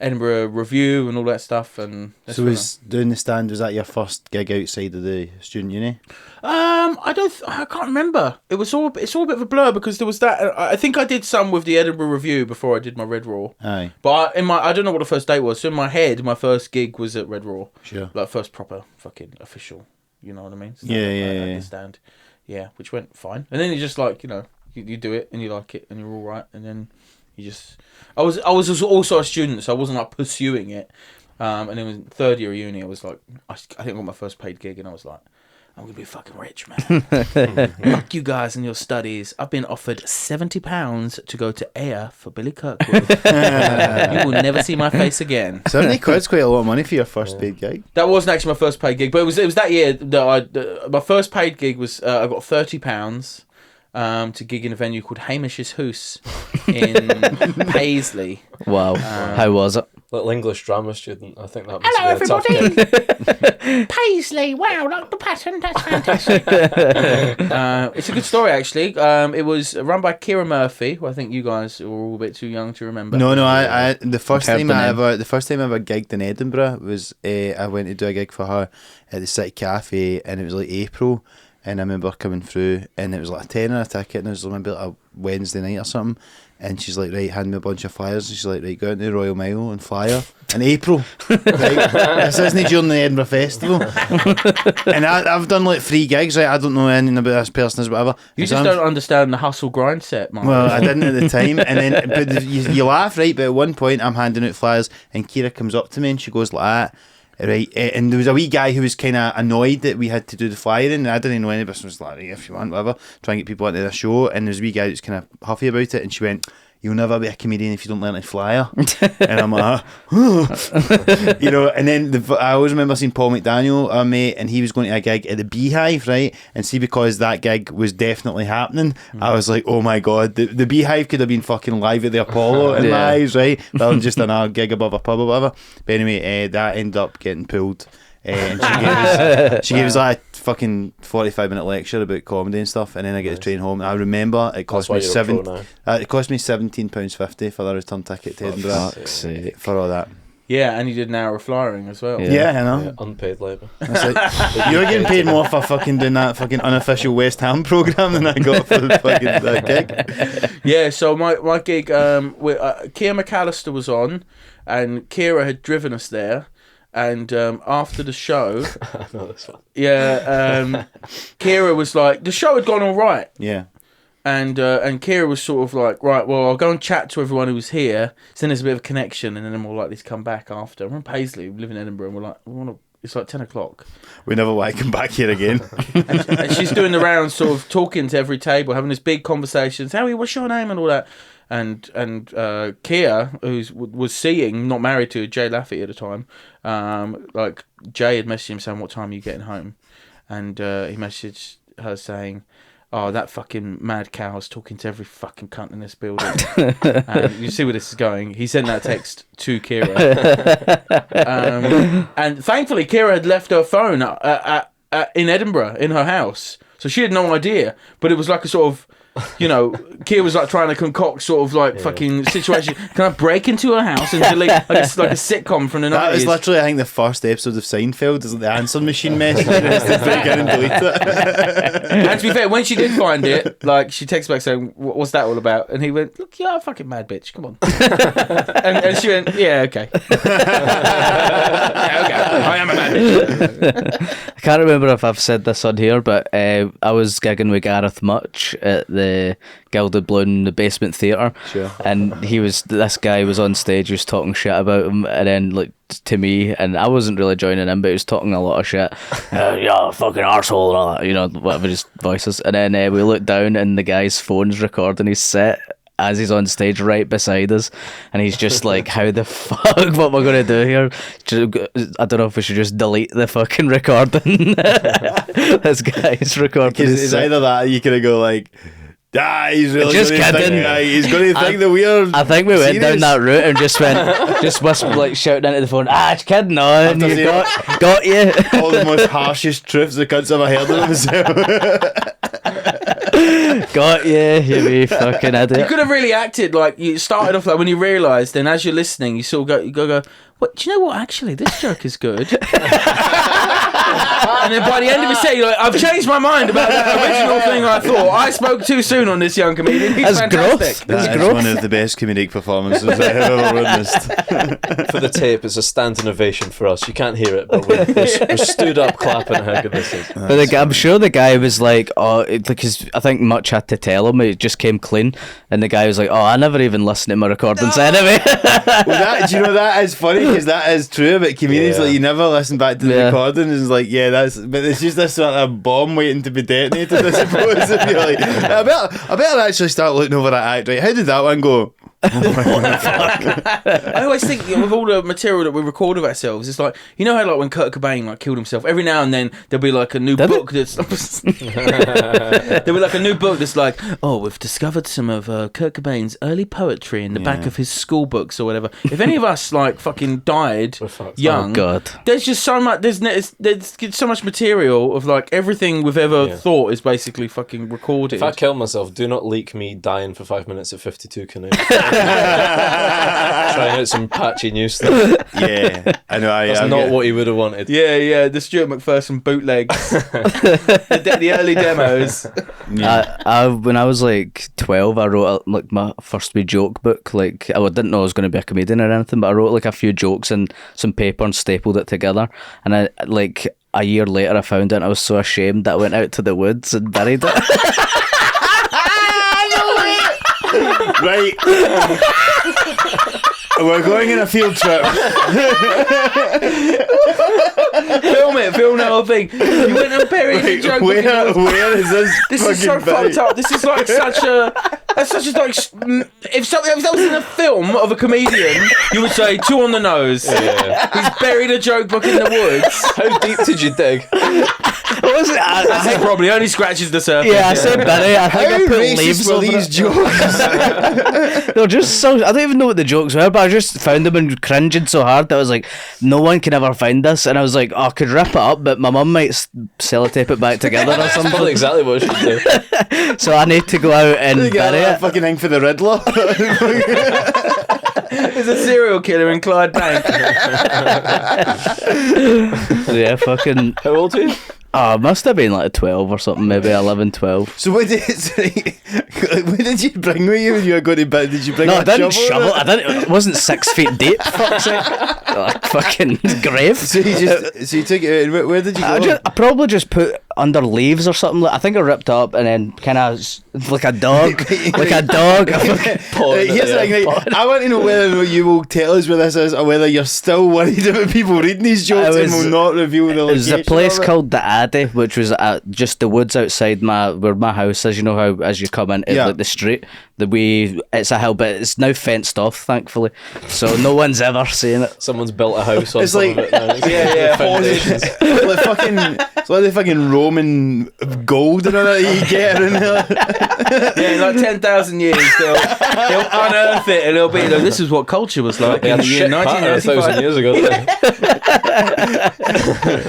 Edinburgh Review and all that stuff. And So doing the stand, was that your first gig outside of the student uni? I can't remember. It's all a bit of a blur because there was that. I think I did some with the Edinburgh Review before I did my Red Raw. Aye. But I don't know what the first date was. So in my head, my first gig was at Red Raw. Sure. Like first proper fucking official. You know what I mean? Yeah. The stand. Yeah, which went fine. And then you just like you do it and you like it and you're all right. And then you just I was also a student, so I wasn't like pursuing it. And then in third year of uni, I was like, I think I got my first paid gig, and I was like, I'm gonna be fucking rich, man. Fuck you guys and your studies. I've been offered £70 to go to Ayr for Billy Kirkwood. You will never see my face again. 70 quid's quite a lot of money for your first paid gig. That wasn't actually my first paid gig, but it was that year that my first paid gig was I got £30 to gig in a venue called Hamish's House in Paisley. Wow. How was it? Little English drama student. I think that must Hello, be a tough gig. everybody. Paisley. Wow, like the pattern. That's fantastic. It's a good story, actually. It was run by Ciara Murphy, who I think you guys were all a bit too young to remember. No, I the first Heard time the I name. ever gigged in Edinburgh was I went to do a gig for her at the City Cafe, and it was like April, and I remember coming through, and it was like a tenner a ticket, and it was maybe like a Wednesday night or something. And she's like, right, hand me a bunch of flyers. And she's like, right, go out to the Royal Mile and flyer in April. Right, this isn't during the Edinburgh Festival. And I've done like 3 gigs, right? I don't know anything about this person or whatever. You And so just I'm- don't understand the hustle grind set, man. Well, I didn't at the time, and then but you laugh, right? But at one point, I'm handing out flyers, and Ciara comes up to me and she goes like that, right? And there was a wee guy who was kind of annoyed that we had to do the flyering, and I didn't know any of us. Was like, right, if you want, whatever, try and get people into the show. And there's a wee guy that's kind of huffy about it, and she went, "You'll never be a comedian if you don't learn to flyer." And I'm like, you know. And then I always remember seeing Paul McDaniel, our mate, and he was going to a gig at the Beehive, right? And see, because that gig was definitely happening, I was like, oh my god, the Beehive could have been fucking live at the Apollo in my eyes, right? Rather than just another gig above a pub or whatever. But anyway, that ended up getting pulled. And she gave us like a fucking 45-minute lecture about comedy and stuff, and then I get the train home. And I remember it cost me it cost me £17.50 for the return ticket to Edinburgh Fuck's sake. for all that. Yeah, and you did an hour of flyering as well. Yeah. Yeah, I know. Yeah, unpaid labour. It's like, you're getting paid more for fucking doing that fucking unofficial West Ham programme than I got for the fucking that gig. Yeah, so my gig, Ciara McAllister was on, and Ciara had driven us there. and after the show, I know this one. yeah, Kira was like, the show had gone all right. Yeah. And Kira was sort of like, right, well, I'll go and chat to everyone who was here. So then there's a bit of a connection, and then I'm more likely to come back after. We're in Paisley, we live in Edinburgh, and we're like, it's like 10 o'clock. We never want to come back here again. And she's doing the rounds, sort of talking to every table, having this big conversation. Howie, what's your name and all that. And Kia, who was seeing, not married to Jay Laffey at the time, like Jay had messaged him saying, what time are you getting home? And he messaged her saying, oh, that fucking mad cow's talking to every fucking cunt in this building. And you see where this is going. He sent that text to Kira. And thankfully, Kira had left her phone in Edinburgh, in her house. So she had no idea. But it was like a sort of, you know, Kira was like trying to concoct sort of like fucking situation. Can I break into her house and delete like a sitcom from the 90s? That is literally, I think, the first episode of Seinfeld. Is the answer machine message? And it's to break in and delete it. And to be fair, when she did find it, like she texted back saying, "What's that all about?" And he went, "Look, you're a fucking mad bitch. Come on." and she went, "Yeah, okay." Yeah, okay. I am a mad bitch. I can't remember if I've said this on here, but I was gigging with Gareth Much at the Gilded Balloon, the Basement Theatre. Sure. And this guy was on stage, he was talking shit about him, and then like to me, and I wasn't really joining in, but he was talking a lot of shit. Yeah, fucking arsehole and all that, you know, whatever his voices. And then we looked down and the guy's phone's recording his set as he's on stage right beside us, and he's just like, how the fuck, what am I going to do here? I don't know if we should just delete the fucking recording. This guy's recording. Because it's either that or you could go like, he's really Just gonna kidding. think, he's going to think that we're I think we went down serious. that route and just whispered, like shouting into the phone, just kidding on, After you saying- got you. all the most harshest truths the cunts ever heard of themselves. Got you, you wee fucking You idiot. could have really acted like you started off like when you realised, then as you're listening, you sort of go. What? Do you know what? Actually, this joke is good. And then by the end of the set, you're like, I've changed my mind about that original thing I thought. I spoke too soon on this young comedian. He's That's fantastic. growth. That is growth. one of the best comedic performances I have ever witnessed. For the tape, it's a standing ovation for us. You can't hear it, but we're stood up clapping how good this is. But I'm sure the guy was like, because I think Much had to tell him, it just came clean, and the guy was like, I never even listened to my recordings anyway. Well, do you know that is funny because that is true about comedians. Yeah. Like you never listen back to the recording. It's like but it's just this sort of bomb waiting to be detonated. I suppose. If you're like, I better actually start looking over that act. Right, how did that one go? I always think with all the material that we record of ourselves, it's like, you know how like when Kurt Cobain like killed himself, every now and then there'll be like a new book that's there'll be like a new book that's like, we've discovered some of Kurt Cobain's early poetry in the back of his school books or whatever. If any of us like fucking died young, Oh, God. there's just so much. There's so much material of like everything we've ever thought is basically fucking recorded. If I kill myself, do not leak me dying for 5 minutes at 52 Canoe. Trying out some patchy new stuff. Yeah, I know. That's not what he would have wanted. Yeah, the Stuart McPherson bootlegs, the early demos. When I was like 12, I wrote like my first wee joke book. Like I didn't know I was going to be a comedian or anything, but I wrote like a few jokes and some paper and stapled it together. And I like a year later, I found it, and I was so ashamed that I went out to the woods and buried it. Right. We're going on a field trip. Film the whole thing. You went and buried the joke. Where is this? This is so fucking fucked up. This is like such a like if that was in a film of a comedian, you would say 2 on the nose. Yeah. He's buried a joke book in the woods. How deep did you dig? What was it? I think probably only scratches the surface. Yeah, I said bury. I think I How put racist leaves were over these it. jokes? They're just so. I don't even know what the jokes were, but I just found them and cringing so hard that I was like, no one can ever find this. And I was like, I could rip it up, but my mum might sellotape it back together or That's probably something. exactly what I should do. So I need to go out and You got bury that it. fucking thing for the Riddler. There's a serial killer in Clyde Bank. Yeah, fucking. How old are you? Oh, it must have been like 12 or something, maybe 11, 12. So what did you bring with you when you were going to bed? Did you bring No, a I didn't shovel? shovel. It wasn't 6 feet deep. Fuck's sake. Like fucking grave. So you took it out, and where did you go? I probably just put under leaves or something. I think I ripped up and then kind of like a dog. Like a dog. Right, here's the thing, right, I want to know whether you will tell us where this is or whether you're still worried about people reading these jokes and will not reveal the It was location a place of it. called the Addy, which was just the woods outside where my house is. You know how as you come into like the street, it's a hill, but it's now fenced off, thankfully, so no one's ever seen it. Someone's built a house on It's top like- of it now. It's like the fucking Roman gold and all that you get in there. Yeah, in like 10,000 years, they'll unearth it and it'll be like, this is what culture was like They in had the year shit patter 1,000 1995. years ago, didn't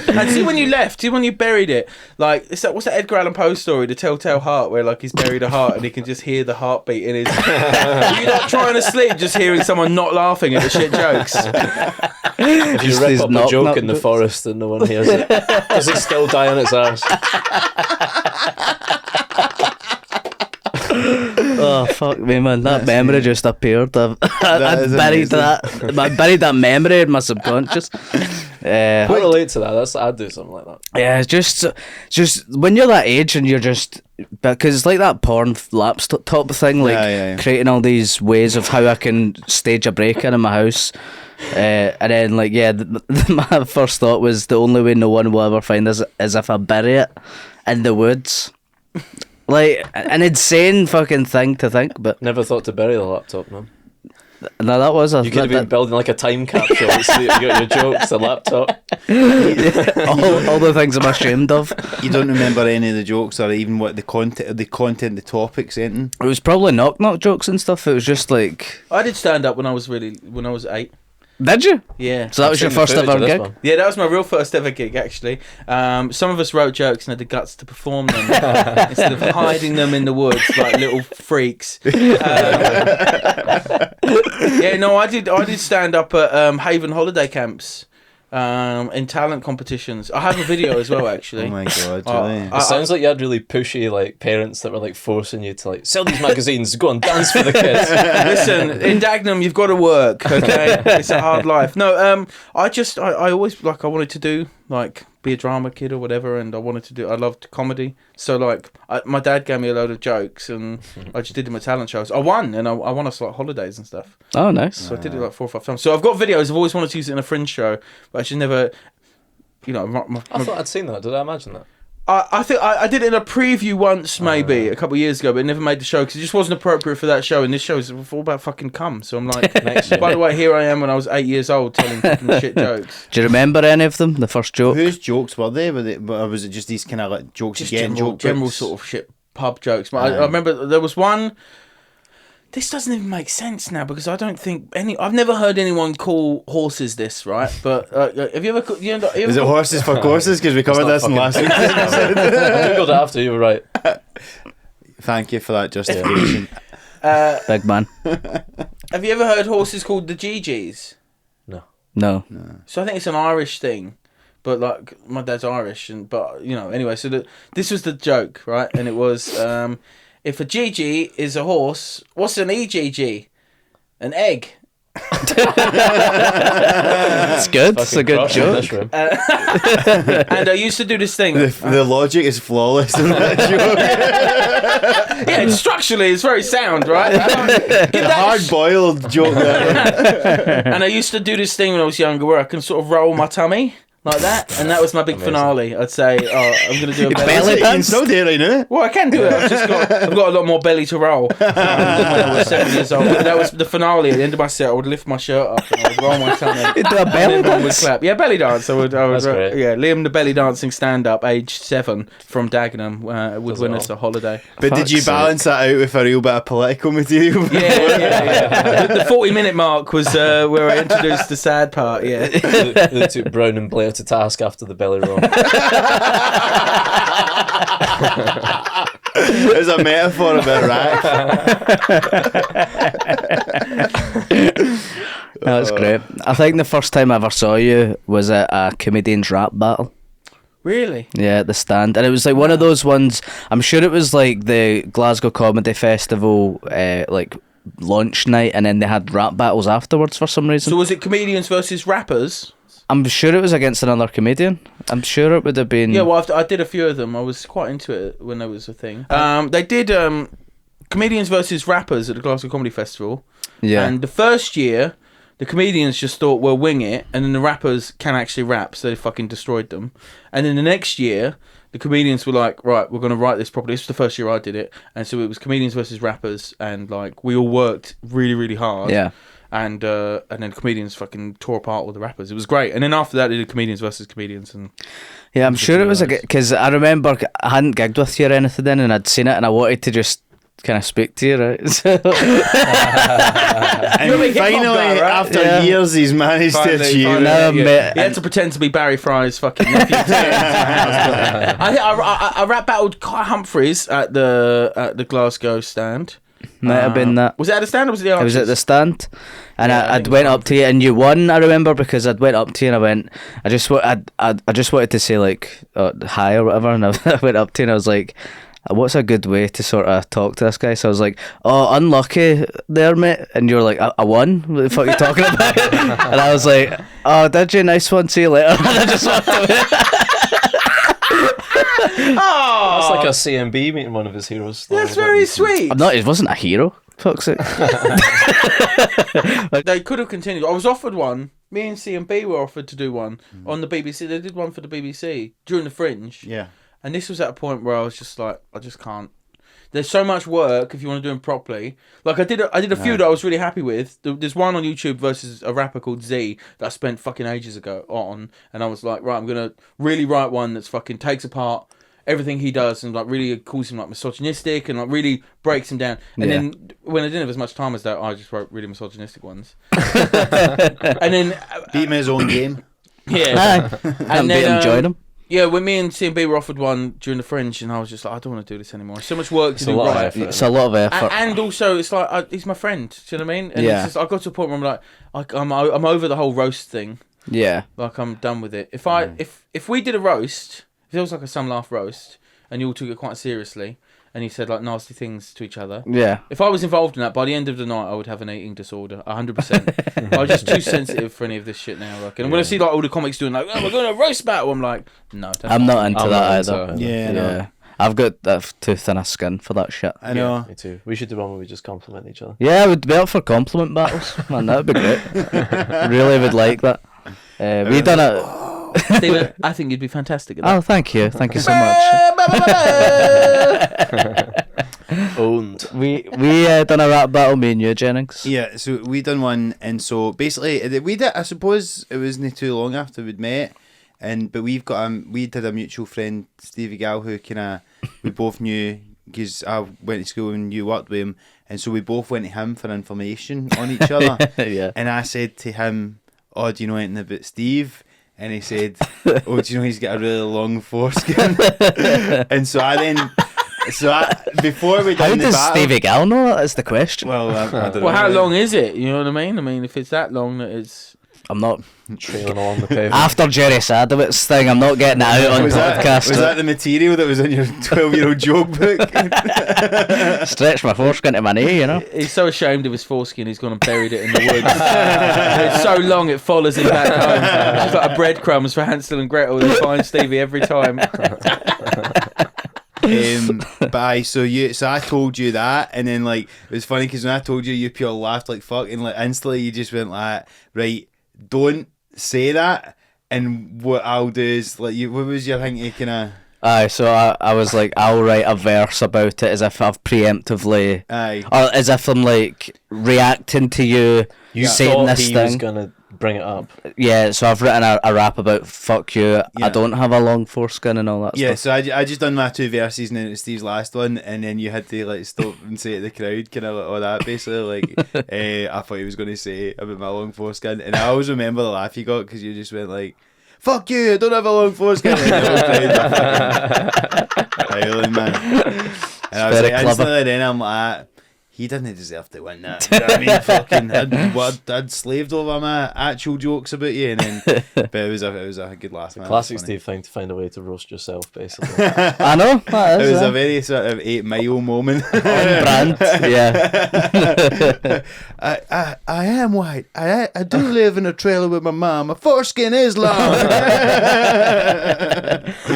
they? And see when you left, see when you buried it, like what's that Edgar Allan Poe story, The Telltale Heart, where like he's buried a heart and he can just hear the heartbeat in his. You're not trying to sleep, just hearing someone not laughing at the shit jokes. If you Just rip these up a knock joke knock in the jokes. forest and no one hears it, does it still die on its arse? Oh fuck me, man! That memory just appeared. I is buried amazing. I buried that memory in my subconscious. I relate to that. I'd do something like that. Yeah, it's just when you're that age and you're just because it's like that porn laptop thing, like Yeah. creating all these ways of how I can stage a break-in my house. And then, like, my first thought was the only way no one will ever find us is if I bury it in the woods. Like, an insane fucking thing to think, but Never thought to bury the laptop, man. no, that was a. You could have been building like a time capsule. So you got your jokes, the laptop. all the things I'm ashamed of. You don't remember any of the jokes or even what the content, the topics in. It was probably knock jokes and stuff. It was just like, I did stand up when I was 8. did you? Yeah. So that was your first ever gig? Yeah, that was my real first ever gig, actually. Some of us wrote jokes and had the guts to perform them instead of hiding them in the woods like little freaks. Yeah, no, I did stand up at Haven holiday camps in talent competitions. I have a video as well, actually. Oh my god, really? It sounds like you had really pushy like parents that were like forcing you to like sell these magazines, go and dance for the kids. Listen, in Dagenham, you've got to work, okay? It's a hard life. No, I always, like, I wanted to do, like, be a drama kid or whatever, and I loved comedy. So, like, my dad gave me a load of jokes, and I just did them at talent shows. I won, and I won us, like, holidays and stuff. Oh, nice. So I did it, like, 4 or 5 times. So I've got videos. I've always wanted to use it in a Fringe show, but I just never, you know... I thought I'd seen that. Did I imagine that? I think I did it in a preview once, maybe a couple of years ago, but it never made the show because it just wasn't appropriate for that show. And this show is all about fucking cum. So I'm like, by the way, here I am when I was 8 years old telling fucking shit jokes. Do you remember any of them? The first joke? Whose jokes were they? Or was it just these kind of like jokes Just you get in general, joke general books? sort of shit pub jokes. I remember there was one. This doesn't even make sense now because I don't think I've never heard anyone call horses this, right? But have you ever? Is it horses for courses? Because we covered this in last week's episode. I googled it after. You were right. Thank you for that justification. Big man. Have you ever heard horses called the GGs? No. So I think it's an Irish thing, but like my dad's Irish, but you know, anyway. So this was the joke, right? And it was, if a GG is a horse, what's an EGG? An egg. It's good. It's a good joke. And I used to do this thing. The logic is flawless in that joke. Yeah, structurally it's very sound, right? A hard-boiled joke there. And I used to do this thing when I was younger where I can sort of roll my tummy like that, and that was my big finale. I'd say, I'm going to do a belly You can still do it right now. Well, I can do it. I've got a lot more belly to roll. When I was 7 years old, that was the finale. At the end of my set, I would lift my shirt up and I would roll my tummy. You do a belly And everyone would dance? clap. Yeah, belly dance. I would. That's great. Yeah, Liam the belly dancing stand up, aged 7 from Dagenham, would win us a holiday. But did you Fuck's balance that out with a real bit of political material? Yeah. The 40-minute mark was where I introduced the sad part. Yeah. They took Brown and Blair to task after the belly roll. It's a metaphor about rack. That's great. I think the first time I ever saw you was at a comedian's rap battle. Really? Yeah, at the Stand, and it was like one of those ones. I'm sure it was like the Glasgow Comedy Festival, like launch night, and then they had rap battles afterwards for some reason. So was it comedians versus rappers? I'm sure it was against another comedian. I'm sure it would have been. Yeah, well, I did a few of them. I was quite into it when there was a thing. They did comedians versus rappers at the Glasgow Comedy Festival. Yeah. And the first year, the comedians just thought, we'll wing it, and then the rappers can actually rap, so they fucking destroyed them. And then the next year, the comedians were like, right, we're going to write this properly. This was the first year I did it. And so it was comedians versus rappers, and like we all worked really, really hard. Yeah. And then comedians fucking tore apart all the rappers. It was great. And then after that, they did comedians versus comedians. And Yeah, I'm sure it was because I remember I hadn't gigged with you or anything then, and I'd seen it, and I wanted to just kind of speak to you, right? So And You're a hip-hop finally, guy, right? after years, he's managed to achieve it. mate. He had to pretend to be Barry Fry's fucking nephew. I rap battled Kai Humphries at the Glasgow Stand. Might have been that. Was it at the Stand or was it the It was at the Arches? Stand, and Yeah, I I'd think went it was up to you, and you won. I remember because I'd went up to you and I went. I just wanted to say like hi or whatever, and I went up to you and I was like, "What's a good way to sort of talk to this guy?" So I was like, "Oh, unlucky there, mate," and you're like, "I won. What the fuck are you talking about?" And I was like, "Oh, did you? Nice one. See you later." And I just walked away. Oh, That's like a CMB meeting one of his heroes. that's very sweet. I'm not. It wasn't a hero. Fuck's sake. They could have continued. I was offered one. Me and C&B were offered to do one on the BBC. They did one for the BBC during the Fringe. Yeah. And this was at a point where I was just like, I just can't. There's so much work if you want to do them properly. Like I did a few that I was really happy with. There's one on YouTube versus a rapper called Z that I spent fucking ages ago on, and I was like, right, I'm gonna really write one that's fucking takes apart everything he does and like really calls him like misogynistic and like really breaks him down. And then when I didn't have as much time as that, I just wrote really misogynistic ones. And then Beat him in his own game. yeah, And then enjoyed him. yeah, when me and C&B were offered one during the Fringe, and I was just like, I don't want to do this anymore. It's so much work to do a lot of right. effort. It's a lot of effort. And also, it's like he's my friend. Do you know what I mean? And Yeah. it's just, I got to a point where I'm like, I'm over the whole roast thing. Yeah. Like I'm done with it. If we did a roast, if there was like a some laugh roast, and you all took it quite seriously, and you said like nasty things to each other. Yeah. If I was involved in that, by the end of the night, I would have an eating disorder, 100%. I was just too sensitive for any of this shit now. I reckon. And when I see like all the comics doing like, oh, we're going to roast battle, I'm like, no, that's I'm not into I'm that not either. into it. Yeah, no. Yeah. I've got too thin a skin for that shit. I know. Me too. We should do one where we just compliment each other. Yeah, I would be up for compliment battles. Man, that would be great. Really would like that. We done it. Stephen, I think you'd be fantastic at that. Oh, thank you. Thank you so much. Owned. We done a rap battle, me and you, Jennings. Yeah, so we done one, and so basically we did. I suppose it wasn't too long after we'd met, but we did a mutual friend, Stevie Gal, who we both knew because I went to school and you worked with him, and so we both went to him for information on each other. Yeah. And I said to him, "Oh, do you know anything about Steve?" And he said, "Oh, do you know he's got a really long foreskin?" And so before we How done the does battle, Stevie Gal know that? Is the question. well, I don't know. Well, how long is it? You know what I mean? I mean, if it's that long, that it's... I'm not. Trailing along the pavement. After Jerry Sadowitz thing, I'm not getting it out on Was podcast. that the material that was in your 12-year-old joke book? Stretch my foreskin to my knee, you know? He's so ashamed of his foreskin, he's gone and buried it in the woods. It's so long, it follows him back home. It's just like a breadcrumbs for Hansel and Gretel. They find Stevie every time. So I told you that, and then like it was funny because when I told you, you pure laughed like fuck, and like instantly you just went like, right, don't say that. And what I'll do is like, what was your thing to kind of? Aye, so I was like, I'll write a verse about it as if I've preemptively, Aye. or as if I'm like reacting to you saying thought this he was thing. gonna bring it up. Yeah, so I've written a rap about fuck you. Yeah. I don't have a long foreskin and all that Yeah, stuff. so I just done my 2 verses and then it was Steve's last one, and then you had to like stop and say to the crowd kind of like all that basically like I thought he was going to say about my long foreskin, and I always remember the laugh you got because you just went like, "Fuck you, I don't have a long foreskin." And the whole crowd were fucking howling, man. And I was very like, clever. instantly then I'm like, he didn't deserve to win that. You know what I mean? Fucking, I'd slaved over my actual jokes about you, and then, but it was a good laugh. Man. Classic Steve thing to find a way to roast yourself, basically. I know. That It is, was a very sort of 8 Mile moment. on brand. Yeah. I am white. I do live in a trailer with my mum. My foreskin is long.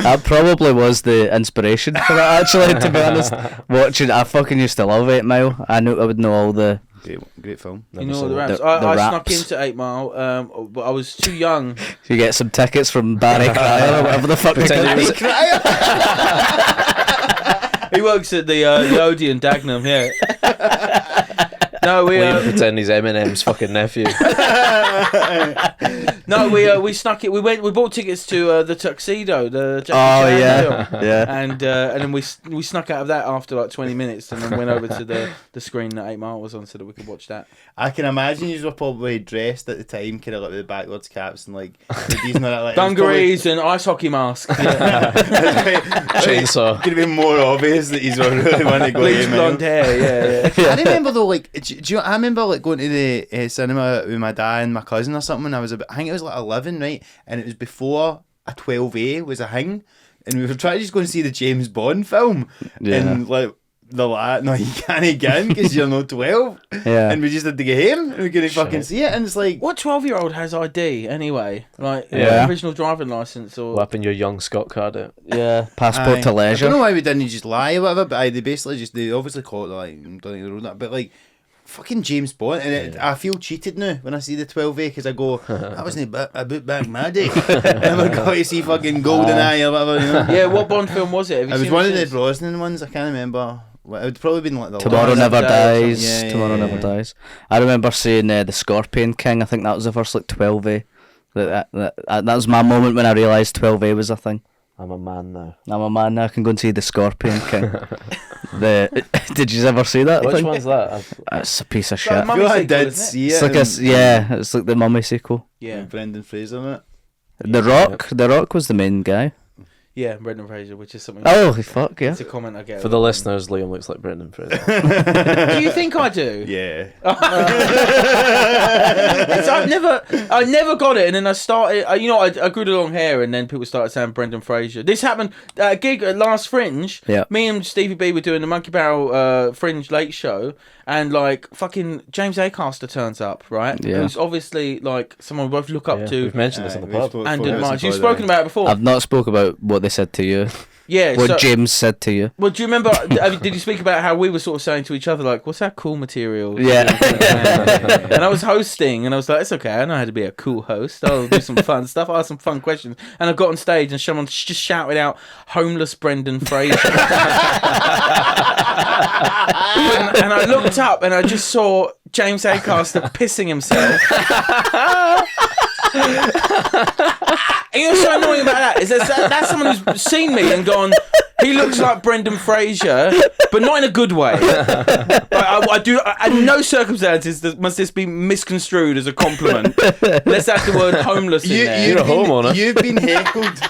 That probably was the inspiration for that, actually, to be honest. Watching, I fucking used to love 8 Mile. I knew I would know all the... Great film. You know seen the it. raps. The I snuck raps. into 8 Mile, but I was too young. You get some tickets from Barry Cryer or whatever the fuck they call it. He works at the Odeon Dagenham, yeah. No, Liam pretend he's Eminem's fucking nephew. No, we snuck it. We bought tickets to the Tuxedo, the Jackie Oh, Chan yeah. film. Yeah. And then we snuck out of that after like 20 minutes, and then went over to the screen that 8 Mile was on, so that we could watch that. I can imagine you were probably dressed at the time, kind of like with the backwards caps and like these not like Dungarees and ice hockey mask. Yeah. Chainsaw. Could have been more obvious that he's really want to go. Bleach blonde hair, yeah. I remember though, like, I remember like going to the cinema with my dad and my cousin or something. When I was I think it was like 11, right, and it was before a 12A was a thing, and we were trying to just go and see the James Bond film, and like the lad, no, you can't get in because you're not 12, and we just had to get home and we couldn't fucking see it, and it's like, What 12-year-old has ID anyway? Like original driving license or Whapping your young Scott card out. Yeah. Passport to I leisure. don't know why we didn't just lie or whatever, but they basically just, they obviously call it like, don't think they wrote that, but like, fucking James Bond, and I feel cheated now when I see the 12A because I go, that wasn't a boot back my day. I never got to see fucking GoldenEye or whatever, you know? Yeah, what Bond film was it? Have you It was seen one it of the since? Brosnan ones, I can't remember. Well, it would probably been like the Tomorrow last. Never Day or Dies. something. Yeah, Tomorrow yeah, Never yeah. Dies. I remember seeing the Scorpion King. I think that was the first like 12A. That was my moment when I realised 12A was a thing. I'm a man now. I'm a man now. I can go and see the Scorpion King. Did you ever see that? Which thing? one's that? It's a piece of Like a shit. I feel like I Mummy sequel, did isn't it? see It's it. like it's like the Mummy sequel. Yeah, Brendan Fraser in it. The Rock was the main guy. yeah, Brendan Fraser, which is something. Oh fuck yeah! It's a comment I get. For the listeners, Liam looks like Brendan Fraser. Do you think I do? Yeah. I never got it, and then I started. I grew the long hair, and then people started saying Brendan Fraser. This happened at a gig at last Fringe. Yeah. Me and Stevie B were doing the Monkey Barrel Fringe late show, and like fucking James Acaster turns up, right? Yeah. Who's obviously like someone we both look up to. We've mentioned this on the pod. And admire. You've spoken about it before. I've not spoke about what they said to you. Yeah. What so, James said to you. well, do you remember? Did you speak about how we were sort of saying to each other, like, "What's that cool material?" Yeah. And I was hosting, and I was like, "It's okay. I know how to be a cool host. I'll do some fun stuff. I'll ask some fun questions." And I got on stage, and someone just shouted out, "Homeless Brendan Fraser." and I looked up, and I just saw James Acaster pissing himself. And you know what's so annoying about that is that's someone who's seen me and gone, he looks like Brendan Fraser, but not in a good way. In no circumstances must this be misconstrued as a compliment. Let's add the word homeless in there. You're a homeowner. You've been heckled.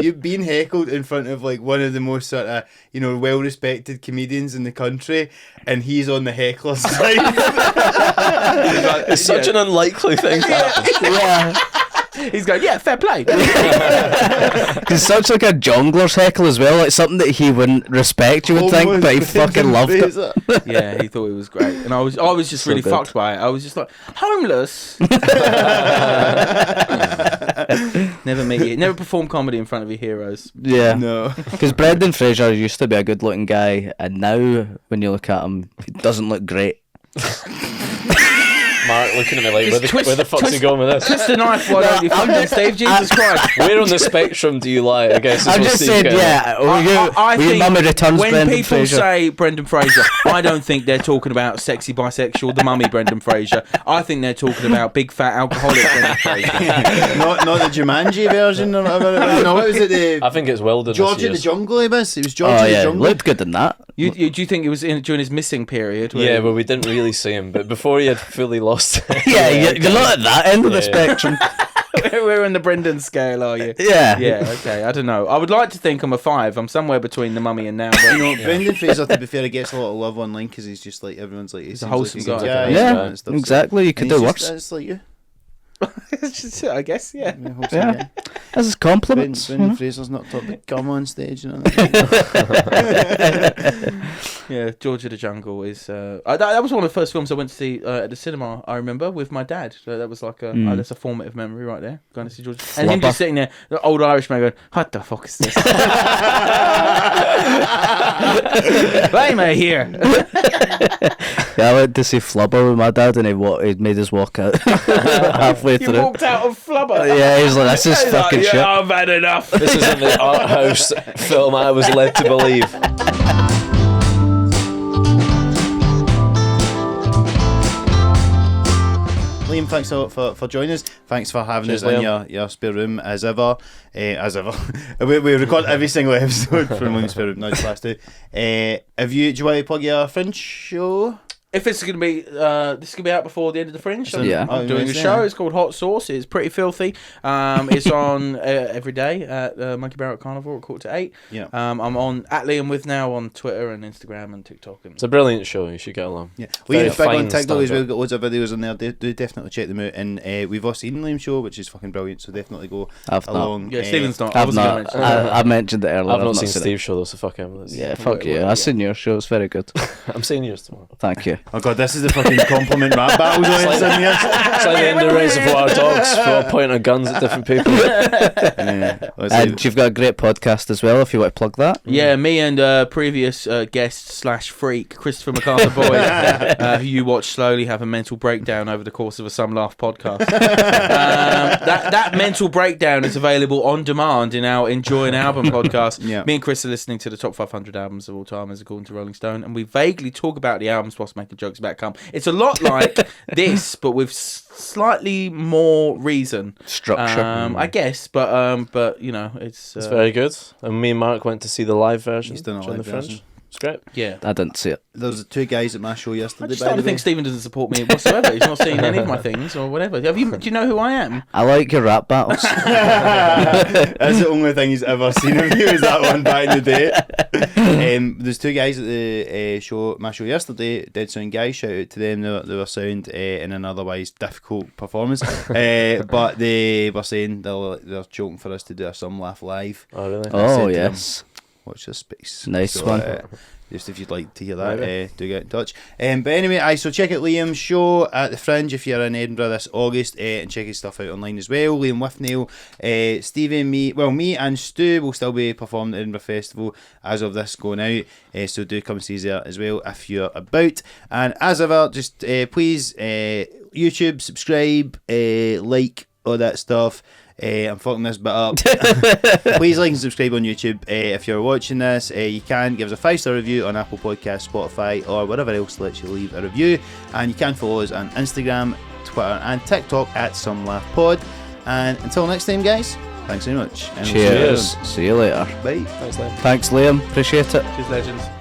You've been heckled in front of like one of the most sort of well-respected comedians in the country, and he's on the heckler side. It's such an unlikely thing to happen. Yeah. He's going, yeah, fair play. Because such like a jongler's heckle as well, like something that he wouldn't respect, you would think, Almost but he Brendan fucking loved it. Fraser. Yeah, he thought it was great, and I was just So really good. fucked by it. I was just like, homeless. Never perform comedy in front of your heroes. Yeah. No. Because Brendan Fraser used to be a good looking guy, and now when you look at him, he doesn't look great. Mark looking at me like, Just where the fuck's he going with this? Twist the knife, why don't you fucking Steve? Jesus Christ. Where on the spectrum do you lie? I guess is I'm what just Steve saying, getting at. yeah. Will you think Mummy Returns when Brendan people Fraser? say Brendan Fraser, I don't think they're talking about sexy bisexual, the mummy Brendan Fraser. I think they're talking about big fat alcoholic Brendan Fraser. not the Jumanji version or whatever it was. No, what was it? I think it's Wilderness George of the years. Jungle, he was. It was George Oh of the yeah, Jungle. looked good in that. Do you think it was during his missing period? where- Yeah, but we didn't really see him. But before he had fully lost it. Yeah, you're not at that end of the spectrum. We're in the Brendan scale, are you? Yeah. Yeah, okay. I don't know. I would like to think I'm a 5. I'm somewhere between the Mummy and now. But You know, Brendan Fraser, to be fair, he gets a lot of love online because he's just like, everyone's like, he's a wholesome guy. Yeah, exactly. You could do worse. It's like you. it's just, I guess, yeah. Yeah. This is compliments. Brendan Fraser's not taught to come on stage, you know. Yeah, George of the Jungle is. That was one of the first films I went to see at the cinema. I remember with my dad. So that was like that's a formative memory right there. Going to see George, and him just sitting there, the old Irishman going, "What the fuck is this? Why am I here?" Yeah, I went to see Flubber with my dad, and he made us walk out halfway You through. walked out of Flubber. Yeah, he was like, "This is He's like, fucking yeah, shit." I've had enough. This isn't the art house film I was led to believe. Liam, thanks for joining us. Thanks for having Cheers, us in Liam. your spare room as ever. we record every single episode from Liam's spare room. No, it's last two. Do you want to plug your Fringe show? If it's going to be, this is going to be out before the end of the Fringe. So Yeah. I'm doing a show. It's called Hot Sauce. It's pretty filthy. It's on every day at Monkey Barrel Carnival at 7:45. Yeah. I'm on at Liam Withnail on Twitter and Instagram and TikTok. And It's a brilliant show. You should get along. Yeah, Very Liam's big on fine TikTok as well. stand-up. We've got loads of videos on there. Do definitely check them out. And we've all seen Liam's show, which is fucking brilliant. So definitely go I've not. along. yeah, Stephen's not. I I've wasn't gonna not. mention that. I mentioned it earlier. I've not seen it. Steve's show though, so fuck him. Yeah, fuck you. I've seen your show. It's very good. I'm seeing yours tomorrow. Thank you. Oh god, this is the fucking compliment rap battle going on in here. It's like the end of Reservoir Dogs. We're all pointing guns at different people. Yeah, And you've got a great podcast as well, if you want to plug that. Yeah, me and previous guest / freak Christopher Macarthur Boyd, who you watch slowly have a mental breakdown over the course of a Some Laugh podcast. That mental breakdown is available on demand in our Enjoy an Album podcast. Yeah. Me and Chris are listening to the top 500 albums of all time as according to Rolling Stone, and we vaguely talk about the albums whilst making jokes about cum. It's a lot like this, but with slightly more reason. Structure. I guess, but you know, it's very good. And me and Mark went to see the live version. He's done a during live the Fringe. version. It's great. yeah. I didn't see it. There was two guys at my show I yesterday. just By started the to think way. Stephen doesn't support me whatsoever. He's not seeing any of my things or whatever. Do you know who I am? I like your rap battles. That's the only thing he's ever seen of you is that one back in the day. There's two guys at the my show yesterday. Dead Sound guys, shout out to them. They were sound in an otherwise difficult performance, but they were saying they're joking for us to do a Some Laugh live. Oh really? Oh, said to yes. Watch this space. Nice one. Just if you'd like to hear that, do get in touch. But anyway, so check out Liam's show at the Fringe if you're in Edinburgh this August, and check his stuff out online as well. Liam Withnail, Stephen, me and Stu will still be performing at the Edinburgh Festival as of this going out. So do come see us there as well if you're about. And as ever, just please YouTube, subscribe, like, all that stuff. I'm fucking this bit up. Please like and subscribe on YouTube. If you're watching this, you can give us a 5-star review on Apple Podcasts, Spotify, or whatever else lets you leave a review. And you can follow us on Instagram, Twitter, and TikTok at Some Laugh Pod. And until next time, guys, thanks very much. And we'll see you Cheers. soon. See you later. Bye. Thanks, Liam. Thanks, Liam. Appreciate it. Cheers, legends.